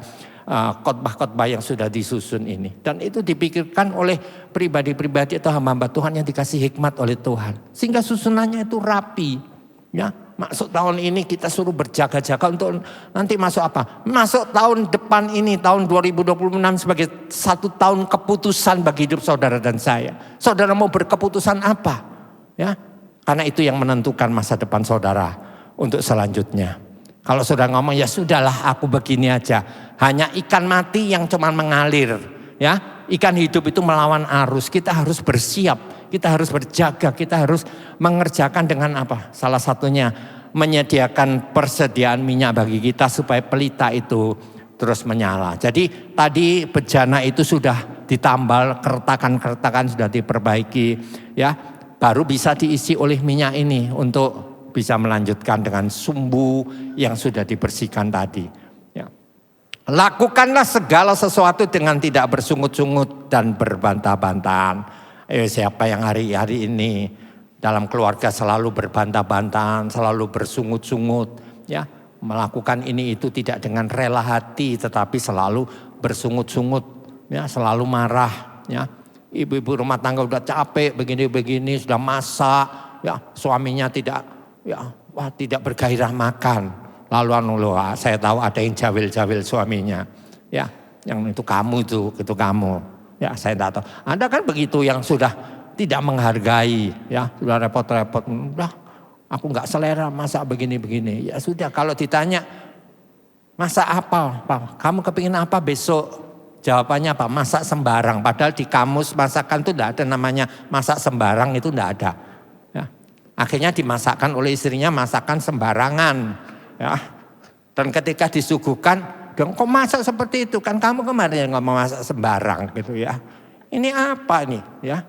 Speaker 6: khotbah-khotbah yang sudah disusun ini. Dan itu dipikirkan oleh pribadi-pribadi atau hamba-hamba Tuhan yang dikasih hikmat oleh Tuhan. Sehingga susunannya itu rapi. Ya. masuk tahun ini kita suruh berjaga-jaga untuk nanti masuk apa? Masuk tahun depan ini, tahun 2026 sebagai satu tahun keputusan bagi hidup saudara dan saya. Saudara mau berkeputusan apa? Ya, karena itu yang menentukan masa depan saudara untuk selanjutnya. Kalau saudara ngomong, ya sudahlah aku begini aja. Hanya ikan mati yang cuma mengalir. Ya, ikan hidup itu melawan arus. Kita harus bersiap. Kita harus berjaga, kita harus mengerjakan dengan apa? Salah satunya menyediakan persediaan minyak bagi kita supaya pelita itu terus menyala. Jadi tadi bejana itu sudah ditambal, keretakan-keretakan sudah diperbaiki, ya. Baru bisa diisi oleh minyak ini untuk bisa melanjutkan dengan sumbu yang sudah dibersihkan tadi. Ya. Lakukanlah segala sesuatu dengan tidak bersungut-sungut dan berbantah-bantahan. Siapa yang hari-hari ini dalam keluarga selalu berbantah-bantahan, selalu bersungut-sungut, ya, melakukan ini itu tidak dengan rela hati, tetapi selalu bersungut-sungut, ya, selalu marah, ya. Ibu-ibu rumah tangga udah capek begini-begini, sudah masak, ya, suaminya tidak bergairah makan. Lalu saya tahu ada yang jawil-jawil suaminya, ya, yang itu kamu. Ya, saya tidak tahu. Anda kan begitu yang sudah tidak menghargai, ya, sudah repot-repot. Udah, aku nggak selera masak begini-begini. Ya sudah, kalau ditanya masak apa, Pak? Kamu kepingin apa besok? Jawabannya apa? Masak sembarang. Padahal di kamus masakan itu tidak ada namanya masak sembarang, itu tidak ada. Ya. Akhirnya dimasakkan oleh istrinya masakan sembarangan. Ya. Dan ketika disuguhkan, kok masak seperti itu? Kan kamu kemarin yang ngomong masak sembarang gitu ya. Ini apa nih ya?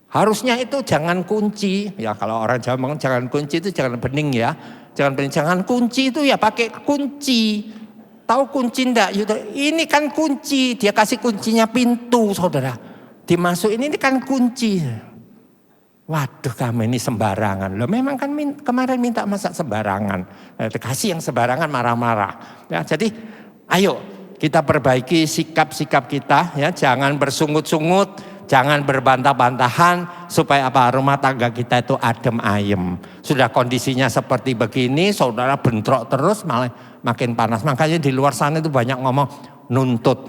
Speaker 6: Harusnya itu jangan kunci. Ya kalau orang Jawa ngomong jangan kunci itu jangan bening ya. Jangan kunci itu ya pakai kunci. Tahu kunci enggak? Ini kan kunci. Dia kasih kuncinya pintu saudara. Dimasukin ini kan kunci. Waduh kamu ini sembarangan. Loh memang kan kemarin minta masak sembarangan. Kasih yang sembarangan marah-marah. Ya, jadi ayo kita perbaiki sikap-sikap kita. Ya, jangan bersungut-sungut. Jangan berbantah-bantahan. Supaya apa? Rumah tangga kita itu adem ayem. Sudah kondisinya seperti begini. Saudara bentrok terus malah makin panas. Makanya di luar sana itu banyak ngomong nuntut.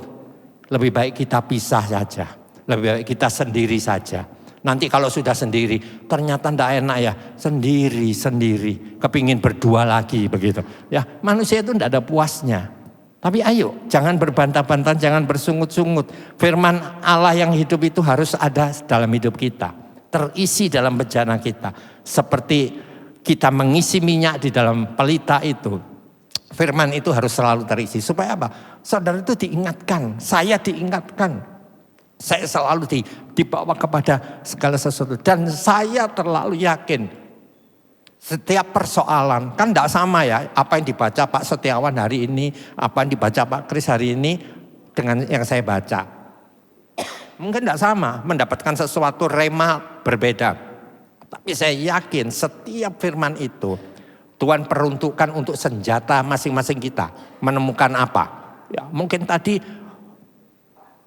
Speaker 6: Lebih baik kita pisah saja. Lebih baik kita sendiri saja. Nanti kalau sudah sendiri, ternyata tidak enak ya, sendiri, kepingin berdua lagi begitu. Ya manusia itu tidak ada puasnya. Tapi ayo, jangan berbantah-bantahan, jangan bersungut-sungut. Firman Allah yang hidup itu harus ada dalam hidup kita, terisi dalam bejana kita. Seperti kita mengisi minyak di dalam pelita itu, firman itu harus selalu terisi. Supaya apa? Saudara itu diingatkan, saya diingatkan. Saya selalu dibawa kepada segala sesuatu. Dan saya terlalu yakin setiap persoalan, kan tidak sama ya. Apa yang dibaca Pak Setiawan hari ini, apa yang dibaca Pak Kris hari ini dengan yang saya baca. Mungkin tidak sama, mendapatkan sesuatu rema berbeda. Tapi saya yakin setiap firman itu Tuhan peruntukkan untuk senjata masing-masing kita. Menemukan apa? Ya, mungkin tadi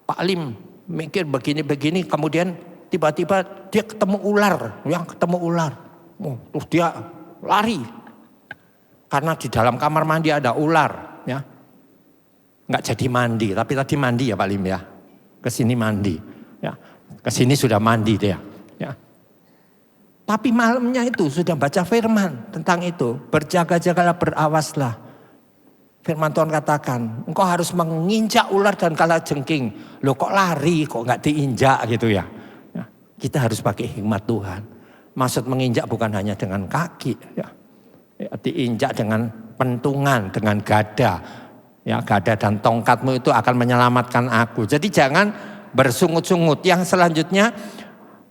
Speaker 6: Pak Lim mikir begini-begini, kemudian tiba-tiba dia ketemu ular, terus dia lari, karena di dalam kamar mandi ada ular, ya, nggak jadi mandi, tapi tadi mandi ya Pak Lim ya, kesini mandi, ya, kesini sudah mandi dia, ya. Tapi malamnya itu sudah baca firman tentang itu, berjaga-jagalah, berawaslah. Firman Tuhan katakan, engkau harus menginjak ular dan kalajengking. Loh kok lari, kok gak diinjak gitu ya. Ya, kita harus pakai hikmat Tuhan. Maksud menginjak bukan hanya dengan kaki. Ya, diinjak dengan pentungan, dengan gada. Ya, gada dan tongkatmu itu akan menyelamatkan aku. Jadi jangan bersungut-sungut. Yang selanjutnya,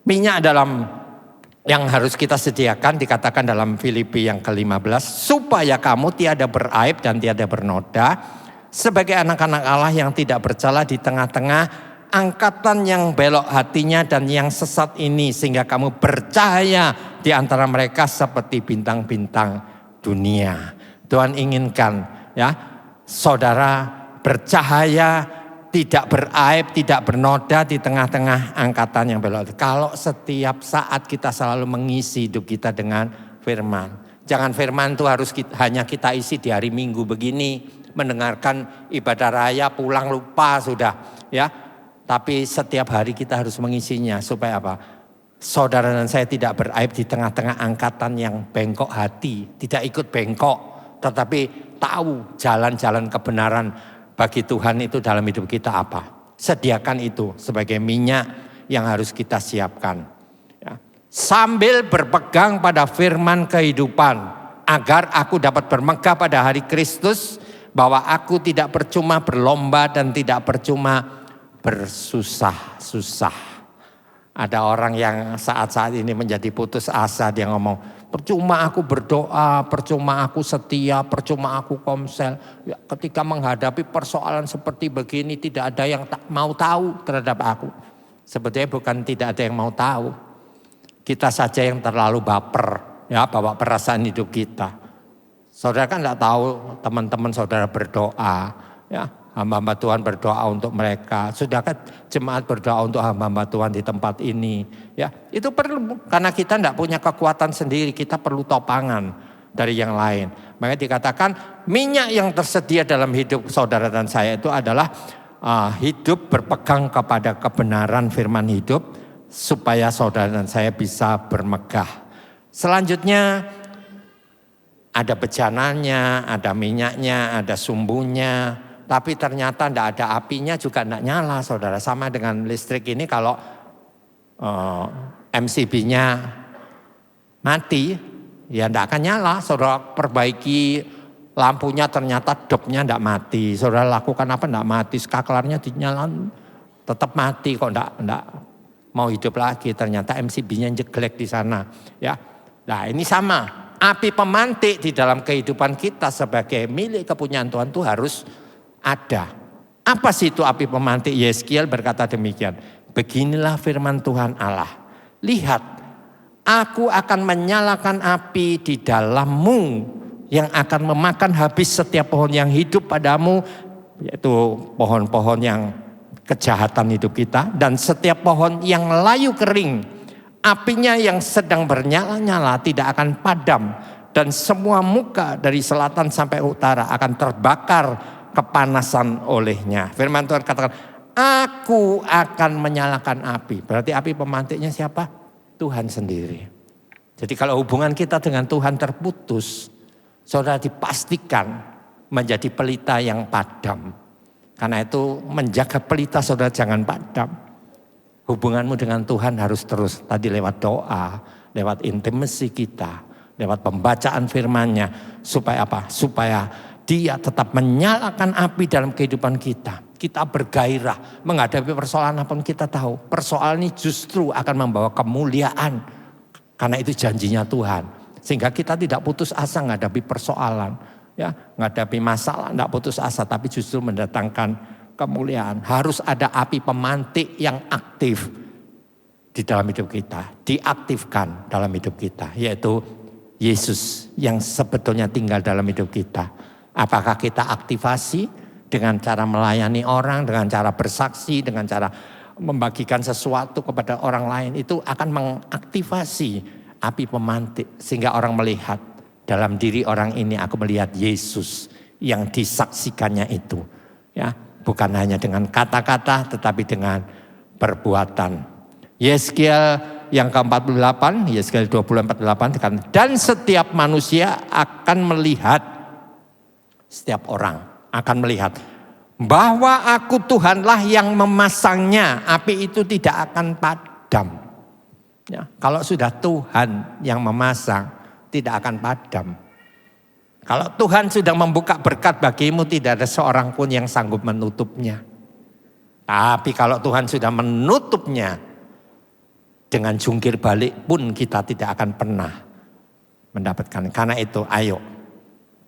Speaker 6: minyak dalam yang harus kita sediakan dikatakan dalam Filipi yang ke-15. Supaya kamu tiada beraib dan tiada bernoda. Sebagai anak-anak Allah yang tidak bercela di tengah-tengah angkatan yang belok hatinya dan yang sesat ini. Sehingga kamu bercahaya di antara mereka seperti bintang-bintang dunia. Tuhan inginkan ya saudara bercahaya, tidak beraib, tidak bernoda di tengah-tengah angkatan yang belok. Kalau setiap saat kita selalu mengisi hidup kita dengan firman. Jangan firman itu hanya kita isi di hari Minggu begini, mendengarkan ibadah raya pulang lupa sudah ya. Tapi setiap hari kita harus mengisinya supaya apa? Saudara dan saya tidak beraib di tengah-tengah angkatan yang bengkok hati, tidak ikut bengkok, tetapi tahu jalan-jalan kebenaran bagi Tuhan itu dalam hidup kita apa. Sediakan itu sebagai minyak yang harus kita siapkan. Ya. Sambil berpegang pada firman kehidupan, agar aku dapat bermegah pada hari Kristus, bahwa aku tidak percuma berlomba dan tidak percuma bersusah-susah. Ada orang yang saat-saat ini menjadi putus asa, dia ngomong, percuma aku berdoa, percuma aku setia, percuma aku komsel. Ya, ketika menghadapi persoalan seperti begini tidak ada yang mau tahu terhadap aku. Sebetulnya bukan tidak ada yang mau tahu. Kita saja yang terlalu baper, ya, bawa perasaan hidup kita. Saudara kan tidak tahu teman-teman saudara berdoa, ya. Hamba-hamba Tuhan berdoa untuk mereka. Sudahkah jemaat berdoa untuk hamba-hamba Tuhan di tempat ini? Ya, itu perlu, karena kita tidak punya kekuatan sendiri, kita perlu topangan dari yang lain. Makanya dikatakan minyak yang tersedia dalam hidup saudara dan saya itu adalah hidup berpegang kepada kebenaran firman hidup supaya saudara dan saya bisa bermegah. Selanjutnya ada bejananya, ada minyaknya, ada sumbunya. Tapi ternyata tidak ada apinya juga tidak nyala, saudara. Sama dengan listrik ini, kalau MCB-nya mati, ya tidak akan nyala. Saudara perbaiki lampunya ternyata dopnya tidak mati. Saudara lakukan apa tidak mati, skaklarnya dinyalakan tetap mati kok tidak mau hidup lagi. Ternyata MCB-nya jelek di sana. Ya, nah ini sama. Api pemantik di dalam kehidupan kita sebagai milik kepunyaan Tuhan itu harus ada. Apa sih itu api pemantik? Yeskiel berkata demikian. Beginilah firman Tuhan Allah. Lihat, aku akan menyalakan api di dalammu yang akan memakan habis setiap pohon yang hidup padamu, yaitu pohon-pohon yang kejahatan hidup kita, dan setiap pohon yang layu kering. Apinya yang sedang bernyala-nyala tidak akan padam, dan semua muka dari selatan sampai utara akan terbakar kepanasan olehnya. Firman Tuhan katakan, aku akan menyalakan api. Berarti api pemantiknya siapa? Tuhan sendiri. Jadi kalau hubungan kita dengan Tuhan terputus, saudara dipastikan menjadi pelita yang padam. Karena itu menjaga pelita saudara jangan padam. Hubunganmu dengan Tuhan harus terus, tadi lewat doa, lewat intimasi kita, lewat pembacaan firman-Nya. Supaya apa? Supaya Dia tetap menyalakan api dalam kehidupan kita. Kita bergairah menghadapi persoalan apapun, kita tahu persoalan ini justru akan membawa kemuliaan. Karena itu janjinya Tuhan. Sehingga kita tidak putus asa menghadapi persoalan. Ya, menghadapi masalah tidak putus asa, tapi justru mendatangkan kemuliaan. Harus ada api pemantik yang aktif di dalam hidup kita. Diaktifkan dalam hidup kita. Yaitu Yesus yang sebetulnya tinggal dalam hidup kita. Apakah kita aktivasi dengan cara melayani orang, dengan cara bersaksi, dengan cara membagikan sesuatu kepada orang lain. Itu akan mengaktifasi api pemantik. Sehingga orang melihat dalam diri orang ini aku melihat Yesus yang disaksikannya itu. Ya, bukan hanya dengan kata-kata tetapi dengan perbuatan. Yeskiel yang ke-48, Yeskiel 20:48, dan setiap manusia akan melihat, setiap orang akan melihat bahwa aku Tuhanlah yang memasangnya. Api itu tidak akan padam. Ya, kalau sudah Tuhan yang memasang, tidak akan padam. Kalau Tuhan sudah membuka berkat bagimu, tidak ada seorang pun yang sanggup menutupnya. Tapi kalau Tuhan sudah menutupnya, dengan jungkir balik pun kita tidak akan pernah mendapatkan. Karena itu ayo,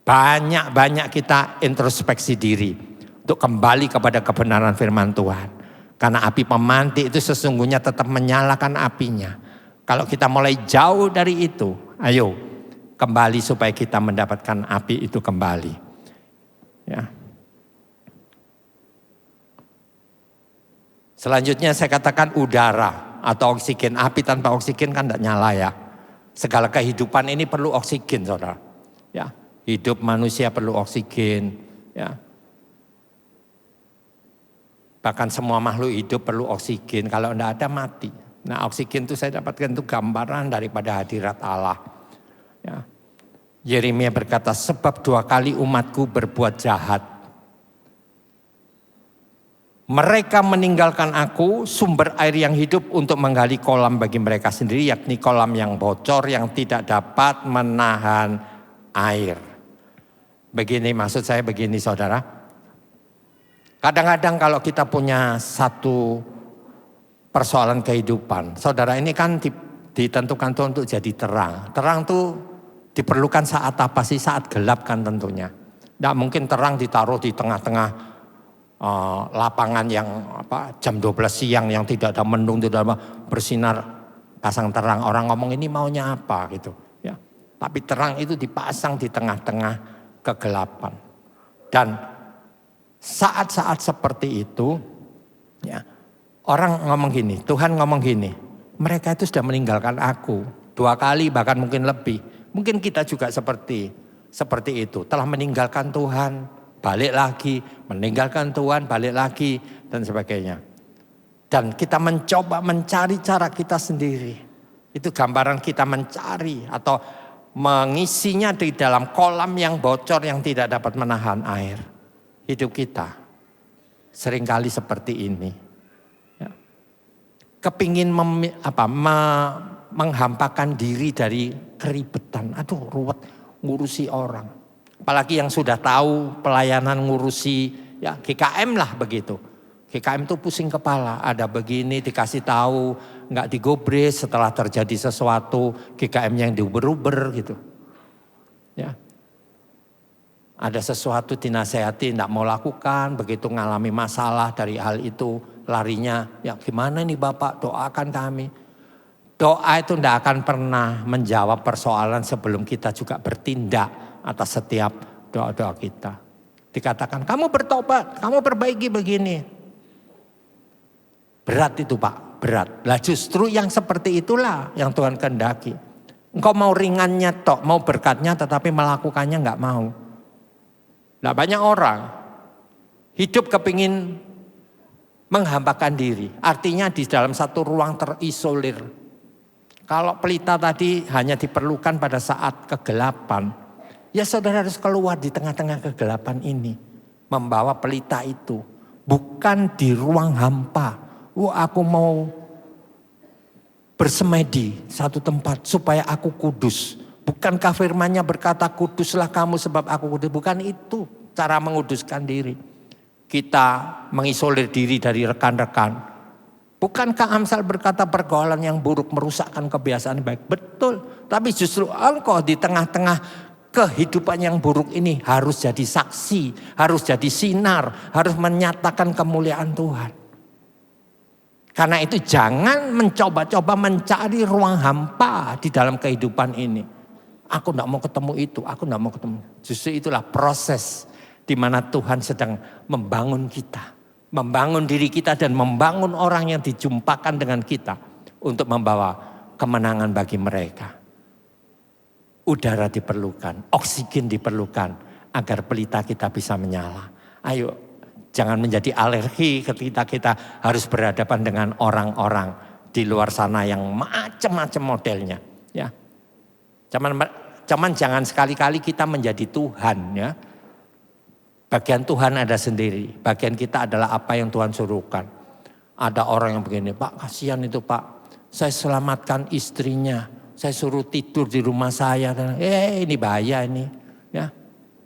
Speaker 6: banyak-banyak kita introspeksi diri untuk kembali kepada kebenaran firman Tuhan. Karena api pemantik itu sesungguhnya tetap menyalakan apinya. Kalau kita mulai jauh dari itu, ayo kembali supaya kita mendapatkan api itu kembali. Ya. Selanjutnya saya katakan udara atau oksigen. Api tanpa oksigen kan tidak nyala ya. Segala kehidupan ini perlu oksigen, saudara. Ya, hidup manusia perlu oksigen. Ya, bahkan semua makhluk hidup perlu oksigen. Kalau tidak ada mati. Nah, oksigen itu saya dapatkan itu gambaran daripada hadirat Allah. Ya. Yeremia berkata, sebab 2 kali umatku berbuat jahat. Mereka meninggalkan aku, sumber air yang hidup, untuk menggali kolam bagi mereka sendiri, yakni kolam yang bocor yang tidak dapat menahan air. Begini, maksud saya begini, saudara. Kadang-kadang kalau kita punya satu persoalan kehidupan, saudara, ini kan ditentukan Tuhan untuk jadi terang. Terang tuh diperlukan saat apa sih? Saat gelap kan tentunya. Tidak mungkin terang ditaruh di tengah-tengah lapangan yang jam 12 siang yang tidak ada mendung, tidak ada bersinar, pasang terang. Orang ngomong ini maunya apa gitu ya. Tapi terang itu dipasang di tengah-tengah kegelapan. Dan saat-saat seperti itu ya, orang ngomong gini, Tuhan ngomong gini, mereka itu sudah meninggalkan aku 2 kali bahkan mungkin lebih. Mungkin kita juga seperti itu, telah meninggalkan Tuhan, balik lagi, meninggalkan Tuhan, balik lagi, dan sebagainya. Dan kita mencoba mencari cara kita sendiri. Itu gambaran kita mencari atau mengisinya di dalam kolam yang bocor yang tidak dapat menahan air. Hidup kita seringkali seperti ini. Ya. Kepingin menghampakan diri dari keribetan. Aduh, ruwet ngurusi orang. Apalagi yang sudah tahu pelayanan ngurusi ya GKM lah begitu. GKM itu pusing kepala, ada begini dikasih tahu, nggak digobres setelah terjadi sesuatu, GKM-nya yang diuber-uber gitu. Ya. Ada sesuatu dinasehati nggak mau lakukan, begitu ngalami masalah dari hal itu larinya, ya gimana nih Bapak, doakan kami. Doa itu nggak akan pernah menjawab persoalan sebelum kita juga bertindak atas setiap doa-doa kita. Dikatakan kamu bertobat, kamu perbaiki begini. Berat itu Pak, berat. Lah justru yang seperti itulah yang Tuhan kehendaki. Engkau mau ringannya tok, mau berkatnya tetapi melakukannya nggak mau. Nah banyak orang hidup kepingin menghambakan diri. Artinya di dalam satu ruang terisolir. Kalau pelita tadi hanya diperlukan pada saat kegelapan. Ya saudara harus keluar di tengah-tengah kegelapan ini. Membawa pelita itu. Bukan di ruang hampa. Aku mau bersemedi satu tempat supaya aku kudus. Bukankah firman-Nya berkata kuduslah kamu sebab aku kudus. Bukan itu cara menguduskan diri. Kita mengisolir diri dari rekan-rekan. Bukankah Amsal berkata pergaulan yang buruk merusakkan kebiasaan baik? Betul. Tapi justru engkau di tengah-tengah kehidupan yang buruk ini harus jadi saksi, harus jadi sinar, harus menyatakan kemuliaan Tuhan. Karena itu jangan mencoba-coba mencari ruang hampa di dalam kehidupan ini. Aku tidak mau ketemu itu, aku tidak mau ketemu. Justru itulah proses di mana Tuhan sedang membangun kita. Membangun diri kita dan membangun orang yang dijumpakan dengan kita. Untuk membawa kemenangan bagi mereka. Udara diperlukan, oksigen diperlukan agar pelita kita bisa menyala. Ayo jangan menjadi alergi ketika kita harus berhadapan dengan orang-orang di luar sana yang macam-macam modelnya. Ya, cuman jangan sekali-kali kita menjadi Tuhan ya. Bagian Tuhan ada sendiri, bagian kita adalah apa yang Tuhan suruhkan. Ada orang yang begini, Pak kasihan itu Pak, saya selamatkan istrinya. Saya suruh tidur di rumah saya. Ini bahaya ini. Ya,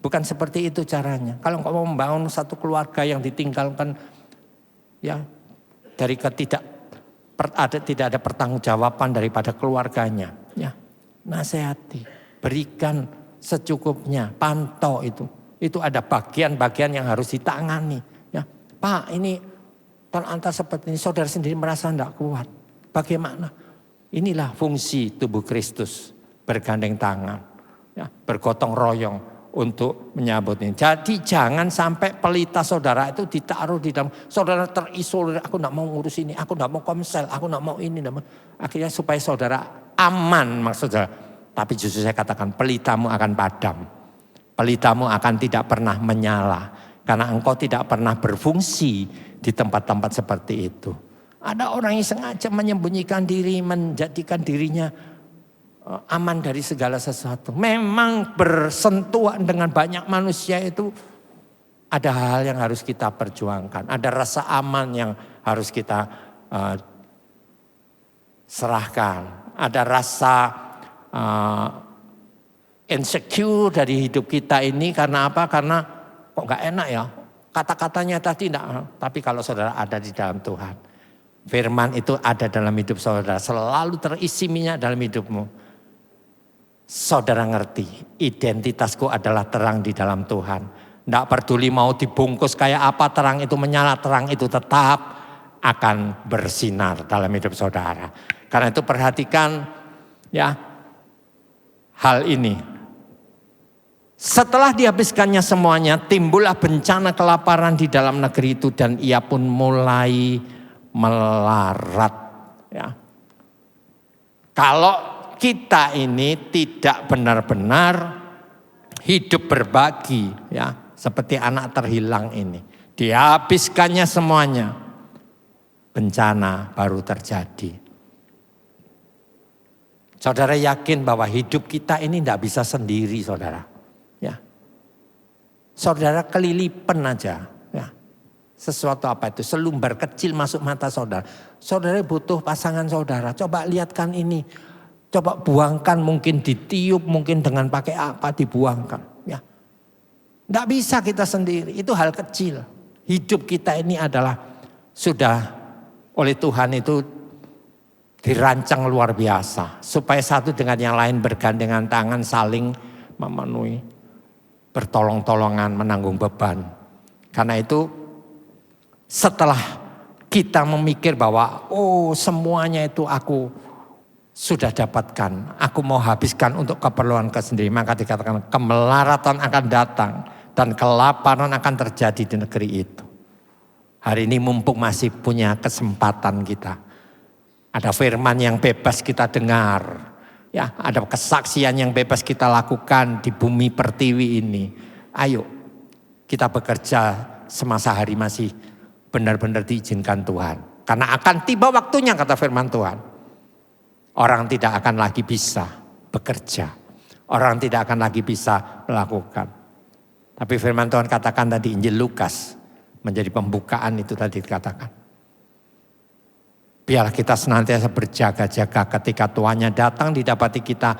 Speaker 6: bukan seperti itu caranya. Kalau engkau mau membangun satu keluarga yang ditinggalkan, ya dari tidak ada pertanggungjawaban daripada keluarganya. Ya, nasihati, berikan secukupnya, pantau itu. Itu ada bagian-bagian yang harus ditangani. Ya, Pak ini terlantar seperti ini, saudara sendiri merasa tidak kuat. Bagaimana? Inilah fungsi tubuh Kristus, bergandeng tangan, ya, bergotong royong untuk menyambut ini. Jadi jangan sampai pelita saudara itu ditaruh di dalam, saudara terisolir, aku tidak mau ngurus ini, aku tidak mau komsel, aku tidak mau ini. Akhirnya supaya saudara aman maksud saudara. Tapi justru saya katakan pelitamu akan padam. Pelitamu akan tidak pernah menyala. Karena engkau tidak pernah berfungsi di tempat-tempat seperti itu. Ada orang yang sengaja menyembunyikan diri, menjadikan dirinya aman dari segala sesuatu. Memang bersentuhan dengan banyak manusia itu ada hal yang harus kita perjuangkan. Ada rasa aman yang harus kita serahkan. Ada rasa insecure dari hidup kita ini karena apa? Karena kok gak enak ya. Kata-katanya tadi enggak. Tapi kalau saudara ada di dalam Tuhan. Firman itu ada dalam hidup saudara. Selalu terisi minyak dalam hidupmu. Saudara ngerti. Identitasku adalah terang di dalam Tuhan. Tidak peduli mau dibungkus kayak apa terang itu menyala. Terang itu tetap akan bersinar dalam hidup saudara. Karena itu perhatikan ya hal ini. Setelah dihabiskannya semuanya, timbullah bencana kelaparan di dalam negeri itu dan ia pun mulai melarat. Ya. Kalau kita ini tidak benar-benar hidup berbagi, ya, seperti anak terhilang ini, dihabiskannya semuanya, bencana baru terjadi. Saudara yakin bahwa hidup kita ini tidak bisa sendiri, saudara. Ya, saudara kelilipan aja, ya. Sesuatu apa itu, selumbar kecil masuk mata saudara. Saudara butuh pasangan saudara, coba lihatkan ini. Coba buangkan, mungkin ditiup, mungkin dengan pakai apa dibuangkan. Ya, tidak bisa kita sendiri, itu hal kecil. Hidup kita ini adalah sudah oleh Tuhan itu dirancang luar biasa. Supaya satu dengan yang lain bergandengan tangan saling memenuhi. Bertolong-tolongan menanggung beban. Karena itu setelah kita memikir bahwa semuanya itu aku sudah dapatkan. Aku mau habiskan untuk keperluanku sendiri. Maka dikatakan kemelaratan akan datang. Dan kelaparan akan terjadi di negeri itu. Hari ini mumpung masih punya kesempatan kita. Ada firman yang bebas kita dengar. Ya, ada kesaksian yang bebas kita lakukan di bumi pertiwi ini. Ayo kita bekerja semasa hari masih benar-benar diizinkan Tuhan. Karena akan tiba waktunya kata firman Tuhan. Orang tidak akan lagi bisa bekerja. Orang tidak akan lagi bisa melakukan. Tapi firman Tuhan katakan tadi Injil Lukas menjadi pembukaan itu tadi dikatakan. Biarlah kita senantiasa berjaga-jaga ketika tuannya datang didapati kita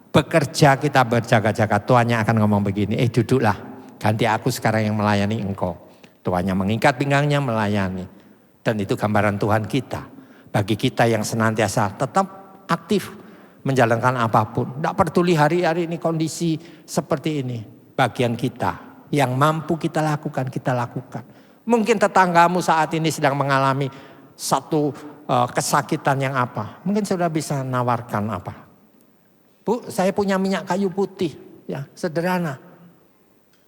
Speaker 6: bekerja, kita berjaga-jaga. Tuannya akan ngomong begini, duduklah, ganti aku sekarang yang melayani engkau. Tuannya mengikat pinggangnya melayani. Dan itu gambaran Tuhan kita. Bagi kita yang senantiasa tetap aktif menjalankan apapun. Tidak peduli hari-hari ini kondisi seperti ini. Bagian kita yang mampu kita lakukan, kita lakukan. Mungkin tetanggamu saat ini sedang mengalami satu kesakitan yang apa. Mungkin saudara bisa nawarkan apa. Bu, saya punya minyak kayu putih. Ya, sederhana.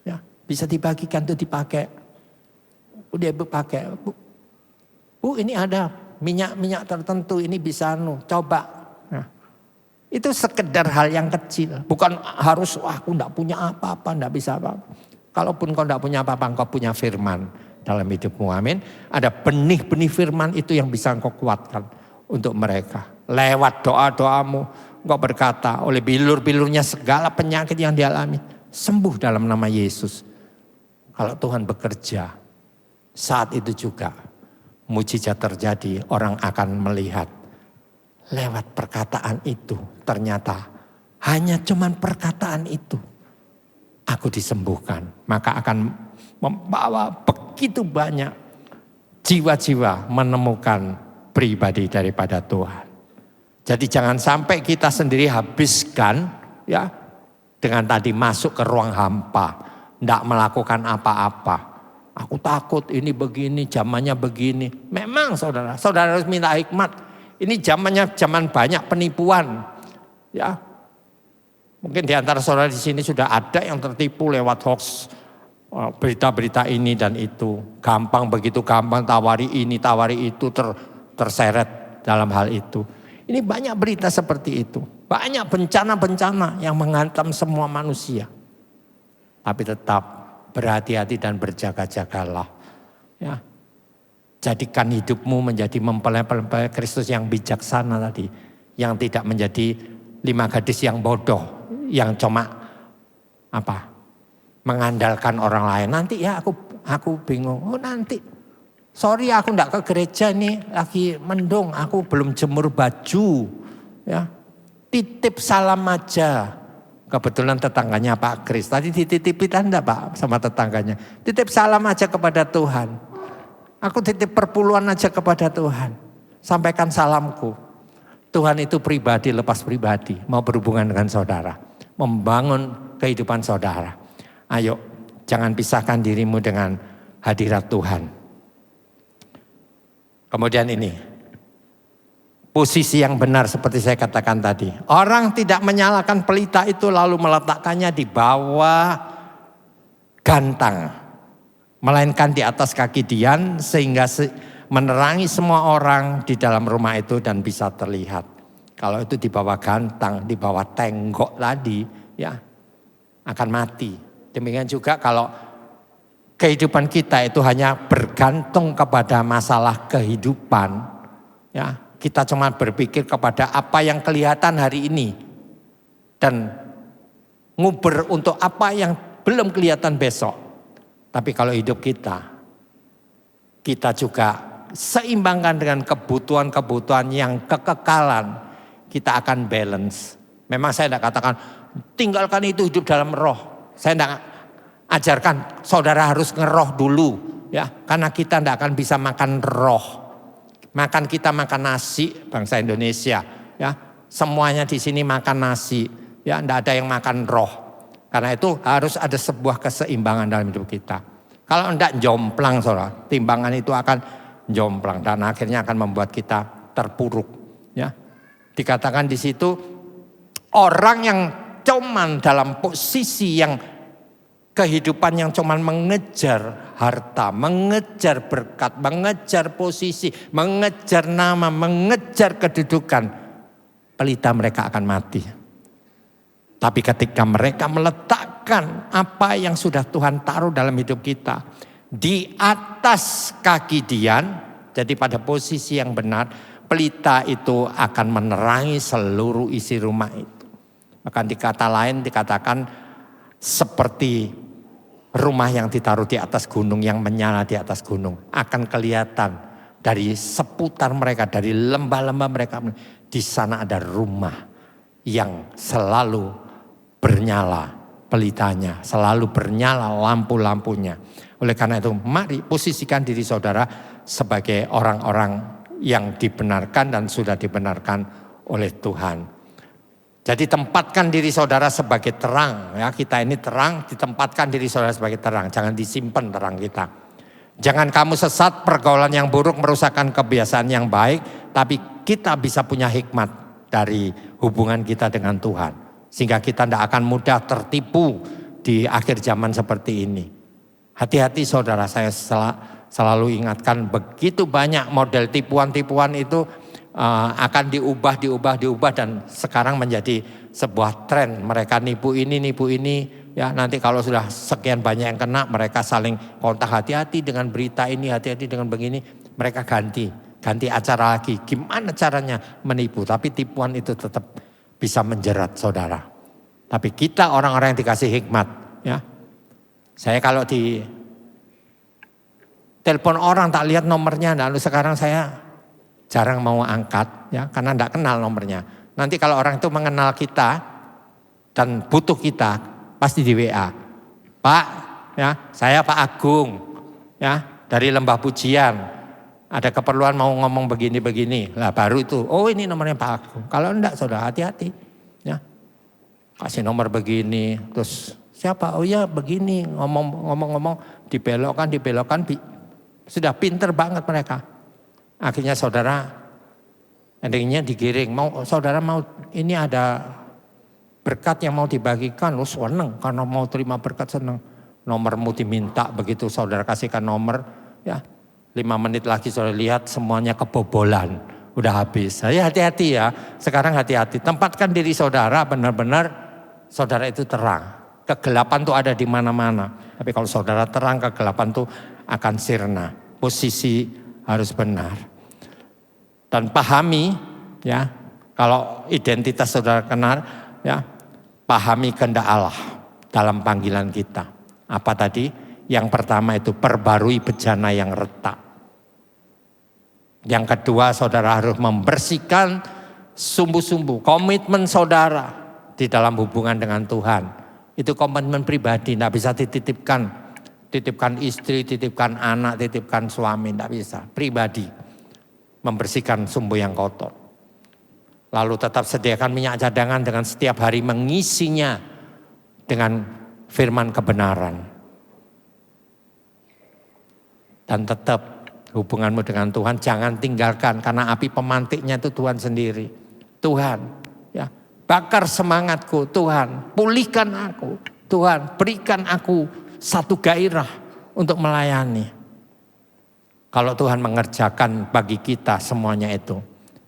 Speaker 6: Ya, bisa dibagikan tuh dipakai. Udah ibu pakai. Bu, ini ada minyak tertentu. Ini bisa coba. Nah, itu sekedar hal yang kecil. Bukan harus, aku enggak punya apa-apa, enggak bisa apa-apa. Kalaupun kau enggak punya apa-apa, engkau punya firman dalam hidupmu, amin. Ada benih-benih firman itu yang bisa engkau kuatkan untuk mereka. Lewat doa-doamu, engkau berkata, oleh bilur-bilurnya segala penyakit yang dialami, sembuh dalam nama Yesus. Kalau Tuhan bekerja, saat itu juga mujizat terjadi, orang akan melihat. Lewat perkataan itu, ternyata hanya cuman perkataan itu, aku disembuhkan. Maka akan membawa begitu banyak jiwa-jiwa menemukan pribadi daripada Tuhan. Jadi jangan sampai kita sendiri habiskan ya dengan tadi masuk ke ruang hampa, tidak melakukan apa-apa. Aku takut ini begini, zamannya begini. Memang saudara harus minta hikmat. Ini zamannya zaman banyak penipuan. Ya. Mungkin di antara saudara di sini sudah ada yang tertipu lewat hoax. Berita-berita ini dan itu. Gampang, begitu gampang, tawari ini, tawari itu, terseret dalam hal itu. Ini banyak berita seperti itu. Banyak bencana-bencana yang menghantam semua manusia. Tapi tetap berhati-hati dan berjaga-jagalah. Ya. Jadikan hidupmu menjadi mempelai Kristus yang bijaksana tadi. Yang tidak menjadi 5 gadis yang bodoh. Yang cuma mengandalkan orang lain. Nanti ya aku bingung. Oh nanti. Sorry aku enggak ke gereja nih. Lagi mendung. Aku belum jemur baju. Ya. Titip salam aja. Kebetulan tetangganya Pak Kris. Tadi dititipin Anda Pak sama tetangganya. Titip salam aja kepada Tuhan. Aku titip perpuluhan aja kepada Tuhan. Sampaikan salamku. Tuhan itu pribadi lepas pribadi. Mau berhubungan dengan saudara. Membangun kehidupan saudara. Ayo jangan pisahkan dirimu dengan hadirat Tuhan. Kemudian ini. Posisi yang benar seperti saya katakan tadi. Orang tidak menyalakan pelita itu lalu meletakkannya di bawah gantang. Melainkan di atas kaki Dian sehingga menerangi semua orang di dalam rumah itu dan bisa terlihat. Kalau itu di bawah gantang, di bawah tenggok tadi ya akan mati. Demikian juga kalau kehidupan kita itu hanya bergantung kepada masalah kehidupan ya. Kita cuma berpikir kepada apa yang kelihatan hari ini. Dan nguber untuk apa yang belum kelihatan besok. Tapi kalau hidup kita juga seimbangkan dengan kebutuhan-kebutuhan yang kekekalan. Kita akan balance. Memang saya tidak katakan tinggalkan itu hidup dalam roh. Saya tidak ajarkan saudara harus ngeroh dulu. Ya, karena kita tidak akan bisa makan roh. Kita makan nasi bangsa Indonesia ya. Semuanya di sini makan nasi ya, enggak ada yang makan roh. Karena itu harus ada sebuah keseimbangan dalam hidup kita. Kalau enggak jomplang saudara, timbangan itu akan jomplang dan akhirnya akan membuat kita terpuruk ya. Dikatakan di situ orang yang cuman dalam posisi yang kehidupan yang cuman mengejar harta, mengejar berkat, mengejar posisi, mengejar nama, mengejar kedudukan, pelita mereka akan mati. Tapi ketika mereka meletakkan apa yang sudah Tuhan taruh dalam hidup kita di atas kaki Dian, jadi pada posisi yang benar, pelita itu akan menerangi seluruh isi rumah itu. Bahkan di kata lain dikatakan seperti rumah yang ditaruh di atas gunung, yang menyala di atas gunung. Akan kelihatan dari seputar mereka, dari lembah-lembah mereka. Di sana ada rumah yang selalu bernyala pelitanya. Selalu bernyala lampu-lampunya. Oleh karena itu mari posisikan diri saudara sebagai orang-orang yang dibenarkan dan sudah dibenarkan oleh Tuhan. Jadi tempatkan diri saudara sebagai terang. Ya, kita ini terang, ditempatkan diri saudara sebagai terang. Jangan disimpan terang kita. Jangan kamu sesat, pergaulan yang buruk merusakkan kebiasaan yang baik. Tapi kita bisa punya hikmat dari hubungan kita dengan Tuhan. Sehingga kita tidak akan mudah tertipu di akhir zaman seperti ini. Hati-hati saudara, saya selalu ingatkan begitu banyak model tipuan-tipuan itu akan diubah dan sekarang menjadi sebuah tren. Mereka nipu ini ya, nanti kalau sudah sekian banyak yang kena mereka saling kontak, hati-hati dengan berita ini, hati-hati dengan begini, mereka ganti acara lagi. Gimana caranya menipu, tapi tipuan itu tetap bisa menjerat saudara. Tapi kita orang-orang yang dikasih hikmat ya. Saya kalau di telepon orang tak lihat nomornya, lalu sekarang saya jarang mau angkat ya, karena enggak kenal nomornya. Nanti kalau orang itu mengenal kita dan butuh kita, pasti di WA. Pak, ya, saya Pak Agung ya, dari Lembah Pujian. Ada keperluan mau ngomong begini-begini. Lah baru itu, oh ini nomornya Pak Agung. Kalau enggak saudara hati-hati ya. Kasih nomor begini, terus siapa? Oh ya begini, ngomong-ngomong dibelokkan. Sudah pinter banget mereka. Akhirnya saudara endingnya digiring. Saudara mau ini ada berkat yang mau dibagikan, lu seneng karena mau terima berkat, seneng. Nomormu diminta, begitu saudara kasihkan nomor, ya 5 menit lagi saudara lihat semuanya kebobolan. udah habis. Jadi hati-hati ya, sekarang hati-hati. Tempatkan diri saudara benar-benar saudara itu terang. Kegelapan tuh ada di mana-mana. Tapi kalau saudara terang, kegelapan tuh akan sirna. Posisi harus benar. Dan pahami ya, kalau identitas saudara kenal ya, pahami kehendak Allah dalam panggilan kita. Apa tadi? Yang pertama itu perbarui bejana yang retak. Yang kedua, saudara harus membersihkan sumbu-sumbu, komitmen saudara di dalam hubungan dengan Tuhan. Itu komitmen pribadi, tidak bisa dititipkan. Titipkan istri, titipkan anak, titipkan suami, tidak bisa. Pribadi, membersihkan sumbu yang kotor. Lalu tetap sediakan minyak cadangan dengan setiap hari mengisinya dengan firman kebenaran. Dan tetap hubunganmu dengan Tuhan jangan tinggalkan, karena api pemantiknya itu Tuhan sendiri. Tuhan, ya, bakar semangatku, Tuhan, pulihkan aku, Tuhan, berikan aku satu gairah untuk melayani. Kalau Tuhan mengerjakan bagi kita semuanya itu,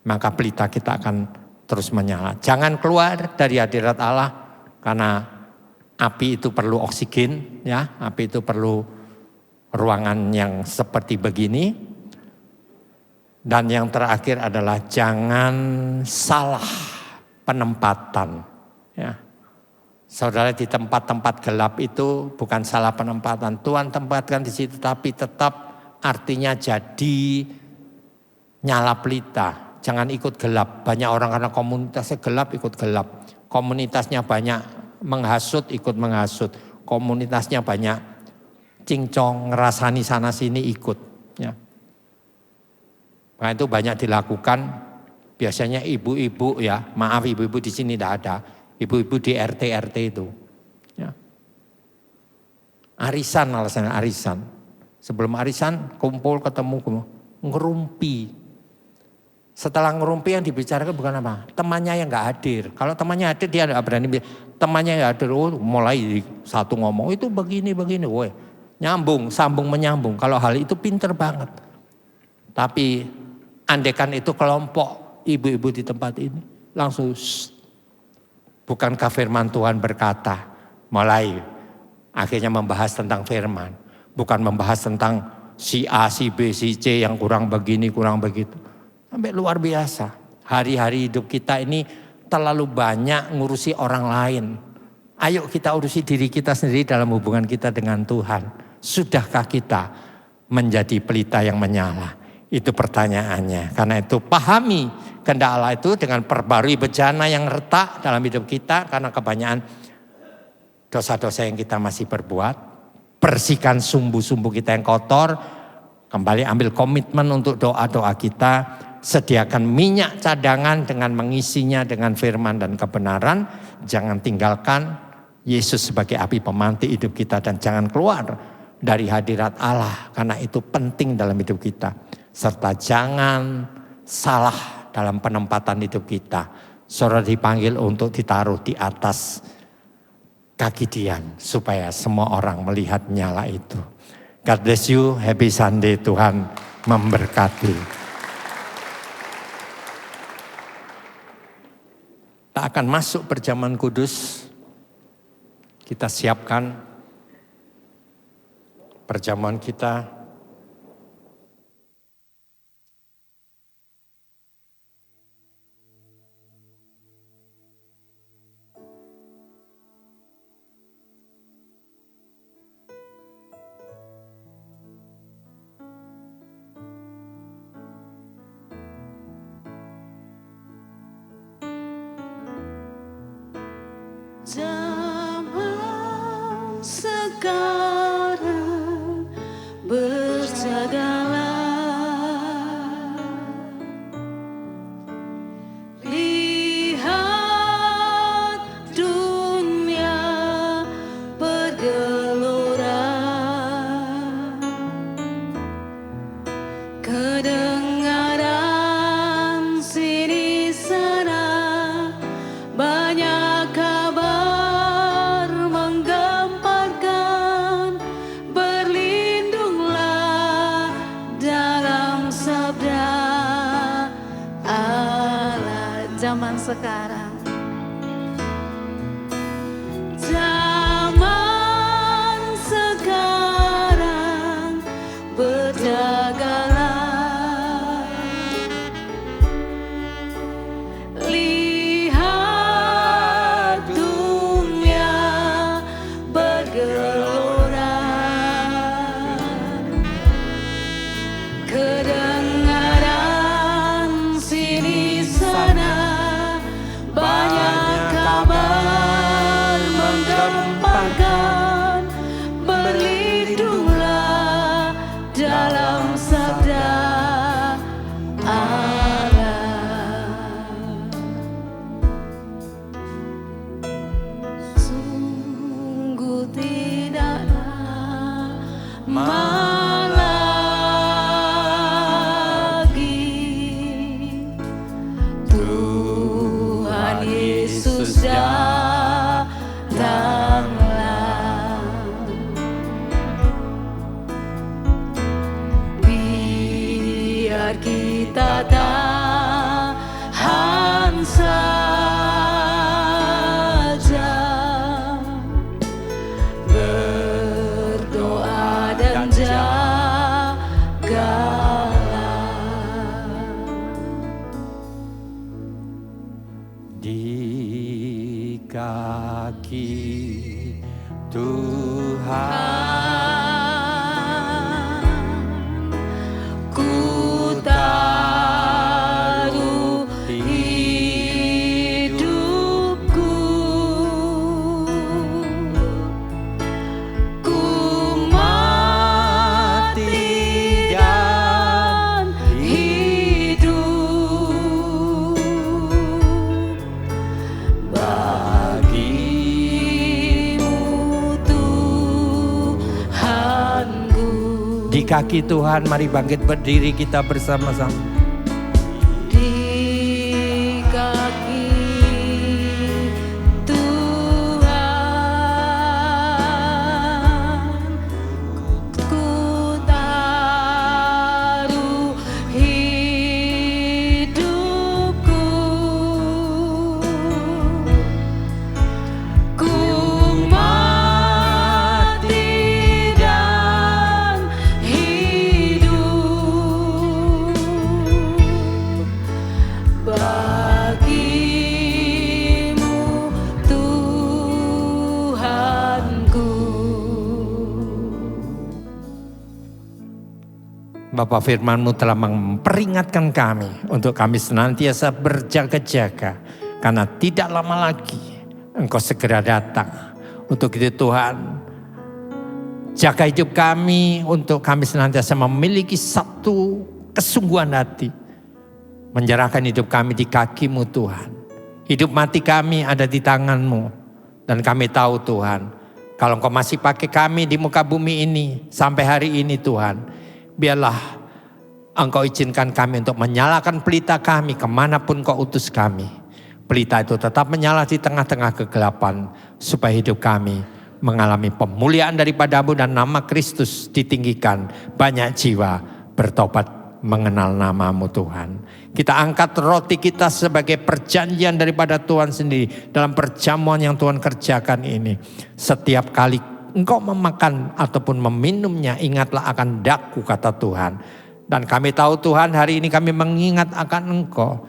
Speaker 6: maka pelita kita akan terus menyala. Jangan keluar dari hadirat Allah, karena api itu perlu oksigen, ya, api itu perlu ruangan yang seperti begini. Dan yang terakhir adalah jangan salah penempatan. Ya. Saudara, di tempat-tempat gelap itu bukan salah penempatan. Tuhan tempatkan di situ, tapi tetap artinya jadi nyala pelita. Jangan ikut gelap. Banyak orang karena komunitasnya gelap ikut gelap. Komunitasnya banyak menghasut ikut menghasut. Komunitasnya banyak cincong, ngerasani sana sini ikut. Ya. Nah, itu banyak dilakukan. Biasanya ibu-ibu ya, maaf ibu-ibu di sini tidak ada. Ibu-ibu di RT itu. Ya. Arisan alasannya arisan. Sebelum arisan kumpul ketemu ngerumpi. Setelah ngerumpi yang dibicarakan bukan apa? Temannya yang gak hadir. Kalau temannya hadir dia gak berani. Temannya yang hadir mulai satu ngomong itu begini. Woy. Nyambung, sambung menyambung. Kalau hal itu pinter banget. Tapi andekan itu kelompok ibu-ibu di tempat ini langsung bukankah firman Tuhan berkata, mulai akhirnya membahas tentang firman, bukan membahas tentang si A, si B, si C yang kurang begini, kurang begitu. Sampai luar biasa. Hari-hari hidup kita ini terlalu banyak ngurusi orang lain. Ayo kita urusi diri kita sendiri dalam hubungan kita dengan Tuhan. Sudahkah kita menjadi pelita yang menyala? Itu pertanyaannya. Karena itu pahami kehendak Allah itu dengan perbarui bejana yang retak dalam hidup kita. Karena kebanyakan dosa-dosa yang kita masih perbuat. Bersihkan sumbu-sumbu kita yang kotor. Kembali ambil komitmen untuk doa-doa kita. Sediakan minyak cadangan dengan mengisinya dengan firman dan kebenaran. Jangan tinggalkan Yesus sebagai api pemantik hidup kita. Dan jangan keluar dari hadirat Allah. Karena itu penting dalam hidup kita. Serta jangan salah dalam penempatan hidup kita. Saudara dipanggil untuk ditaruh di atas kaki Dian. Supaya semua orang melihat nyala itu. God bless you. Happy Sunday. Tuhan memberkati. Kita akan masuk perjamuan kudus. Kita siapkan perjamuan kita.
Speaker 5: Zaman sekarang zaman sekarang. Zaman sekarang berjagalah, lihat dunia bergelora, kedengaran sini sana banyak kabar menggemparkan, berlindunglah dalam sabda Allah. Sungguh tidak lagi Tuhan Yesus datanglah. Biar kita tahan saja, berdoa dan jagalah.
Speaker 6: Di kaki Tuhan
Speaker 5: Ku taruh hidupku, ku mati dan hidup bagimu Tuhanku.
Speaker 6: Di kaki Tuhan, mari bangkit berdiri kita bersama-sama.
Speaker 5: Di kaki Tuhan ku taruh hidupku, ku mati dan hidup bagimu Tuhanku.
Speaker 6: Bapa, firman-Mu telah memperingatkan kami untuk kami senantiasa berjaga-jaga, karena tidak lama lagi Engkau segera datang. Untuk itu Tuhan, jaga hidup kami untuk kami senantiasa memiliki satu kesungguhan hati, menyerahkan hidup kami di kaki-Mu Tuhan. Hidup mati kami ada di tangan-Mu, dan kami tahu Tuhan, kalau Engkau masih pakai kami di muka bumi ini sampai hari ini Tuhan, biarlah Engkau izinkan kami untuk menyalakan pelita kami kemanapun Kau utus kami. Pelita itu tetap menyala di tengah-tengah kegelapan, supaya hidup kami mengalami pemuliaan daripada-Mu dan nama Kristus ditinggikan. Banyak jiwa bertobat mengenal nama-Mu Tuhan. Kita angkat roti kita sebagai perjanjian daripada Tuhan sendiri dalam perjamuan yang Tuhan kerjakan ini. Setiap kali engkau memakan ataupun meminumnya, ingatlah akan daku, kata Tuhan. Dan kami tahu Tuhan, hari ini kami mengingat akan Engkau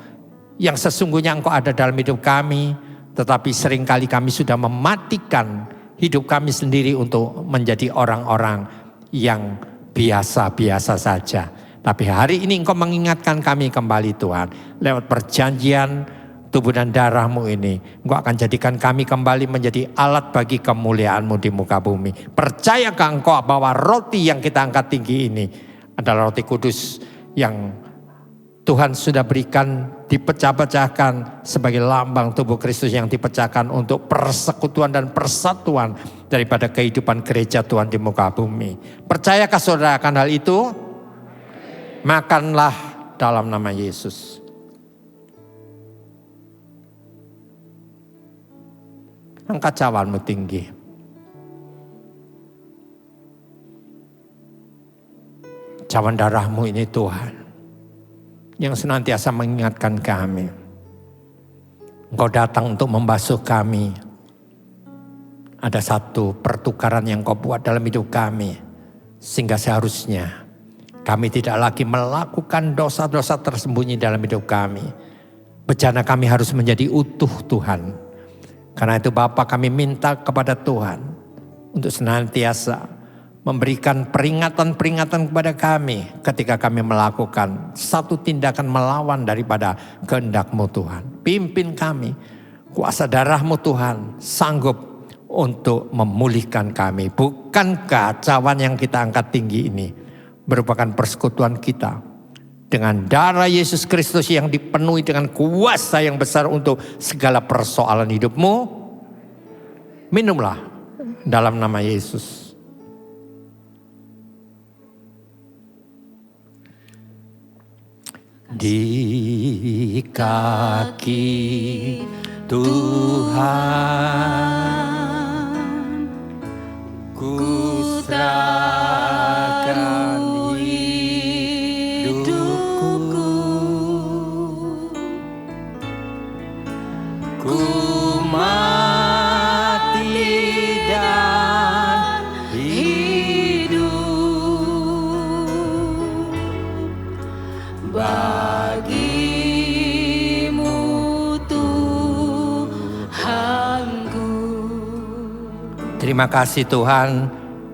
Speaker 6: yang sesungguhnya Engkau ada dalam hidup kami, tetapi seringkali kami sudah mematikan hidup kami sendiri untuk menjadi orang-orang yang biasa-biasa saja. Tapi hari ini Engkau mengingatkan kami kembali Tuhan, lewat perjanjian tubuh dan darah-Mu ini, Engkau akan jadikan kami kembali menjadi alat bagi kemuliaan-Mu di muka bumi. Percayakah Engkau bahwa roti yang kita angkat tinggi ini adalah roti kudus yang Tuhan sudah berikan, dipecah-pecahkan sebagai lambang tubuh Kristus yang dipecahkan untuk persekutuan dan persatuan daripada kehidupan gereja Tuhan di muka bumi. Percayakah saudara akan hal itu? Makanlah dalam nama Yesus. Angkat cawanmu tinggi. Cawan darah-Mu ini Tuhan, yang senantiasa mengingatkan kami Engkau datang untuk membasuh kami. Ada satu pertukaran yang Kau buat dalam hidup kami. Sehingga seharusnya kami tidak lagi melakukan dosa-dosa tersembunyi dalam hidup kami. Bejana kami harus menjadi utuh Tuhan. Karena itu Bapa, kami minta kepada Tuhan untuk senantiasa memberikan peringatan-peringatan kepada kami ketika kami melakukan satu tindakan melawan daripada kehendak-Mu Tuhan. Pimpin kami, kuasa darah-Mu Tuhan sanggup untuk memulihkan kami. Bukankah cawan yang kita angkat tinggi ini merupakan persekutuan kita dengan darah Yesus Kristus yang dipenuhi dengan kuasa yang besar untuk segala persoalan hidupmu? Minumlah dalam nama Yesus. Di kaki Tuhan ku serahkan hidupku, ku mati dan hidup bagimu Tuhanku. Terima kasih Tuhan,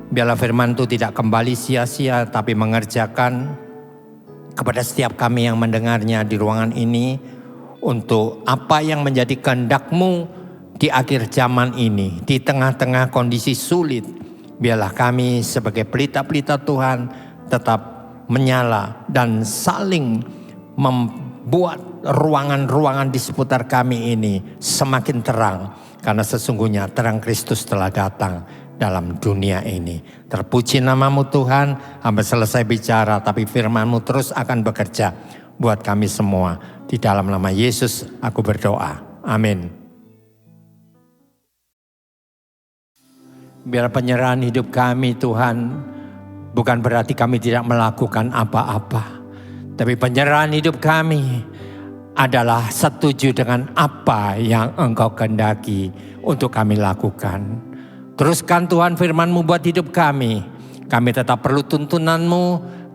Speaker 6: biarlah firman itu tidak kembali sia-sia tapi mengerjakan kepada setiap kami yang mendengarnya di ruangan ini untuk apa yang menjadi kehendak-Mu di akhir zaman ini, di tengah-tengah kondisi sulit. Biarlah kami sebagai pelita-pelita Tuhan tetap menyala dan saling membuat ruangan-ruangan di seputar kami ini semakin terang. Karena sesungguhnya terang Kristus telah datang dalam dunia ini. Terpuji nama-Mu Tuhan, hamba selesai bicara tapi firman-Mu terus akan bekerja buat kami semua. Di dalam nama Yesus aku berdoa. Amin. Biar penyerahan hidup kami Tuhan bukan berarti kami tidak melakukan apa-apa. Tapi penyerahan hidup kami adalah setuju dengan apa yang Engkau kehendaki untuk kami lakukan. Teruskan Tuhan firman-Mu buat hidup kami. Kami tetap perlu tuntunan-Mu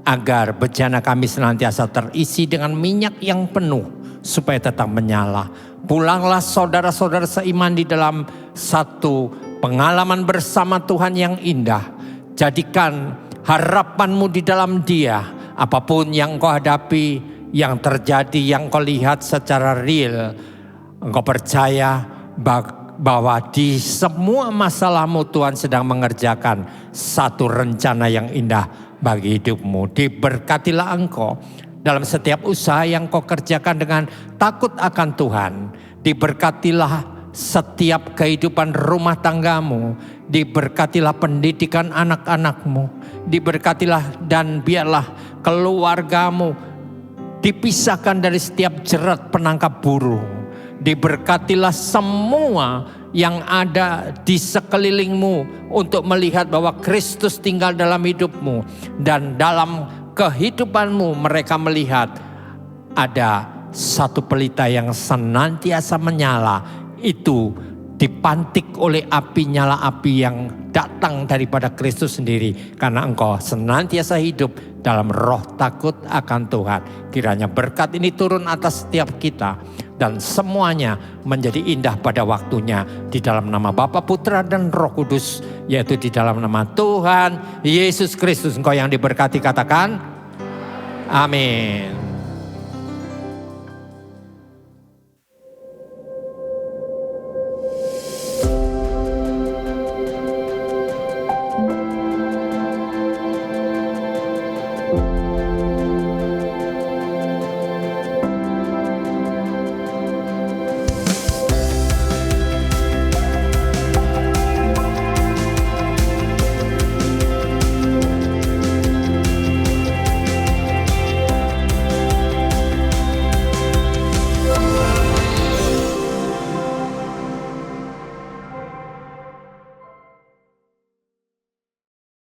Speaker 6: agar bejana kami senantiasa terisi dengan minyak yang penuh supaya tetap menyala. Pulanglah saudara-saudara seiman di dalam satu pengalaman bersama Tuhan yang indah. Jadikan harapan-Mu di dalam Dia. Apapun yang Engkau hadapi, yang terjadi, yang Engkau lihat secara real, Engkau percaya bahwa di semua masalah-Mu Tuhan sedang mengerjakan satu rencana yang indah bagi hidup-Mu. Diberkatilah Engkau dalam setiap usaha yang Engkau kerjakan dengan takut akan Tuhan. Diberkatilah setiap kehidupan rumah tanggamu. Diberkatilah pendidikan anak-anakmu. Diberkatilah dan biarlah keluargamu dipisahkan dari setiap jerat penangkap burung. Diberkatilah semua yang ada di sekelilingmu untuk melihat bahwa Kristus tinggal dalam hidupmu. Dan dalam kehidupanmu mereka melihat ada satu pelita yang senantiasa menyala. Itu dipantik oleh api, nyala api yang datang daripada Kristus sendiri. Karena engkau senantiasa hidup dalam roh takut akan Tuhan. Kiranya berkat ini turun atas setiap kita. Dan semuanya menjadi indah pada waktunya. Di dalam nama Bapa, Putra dan Roh Kudus. Yaitu di dalam nama Tuhan Yesus Kristus. Engkau yang diberkati katakan amin.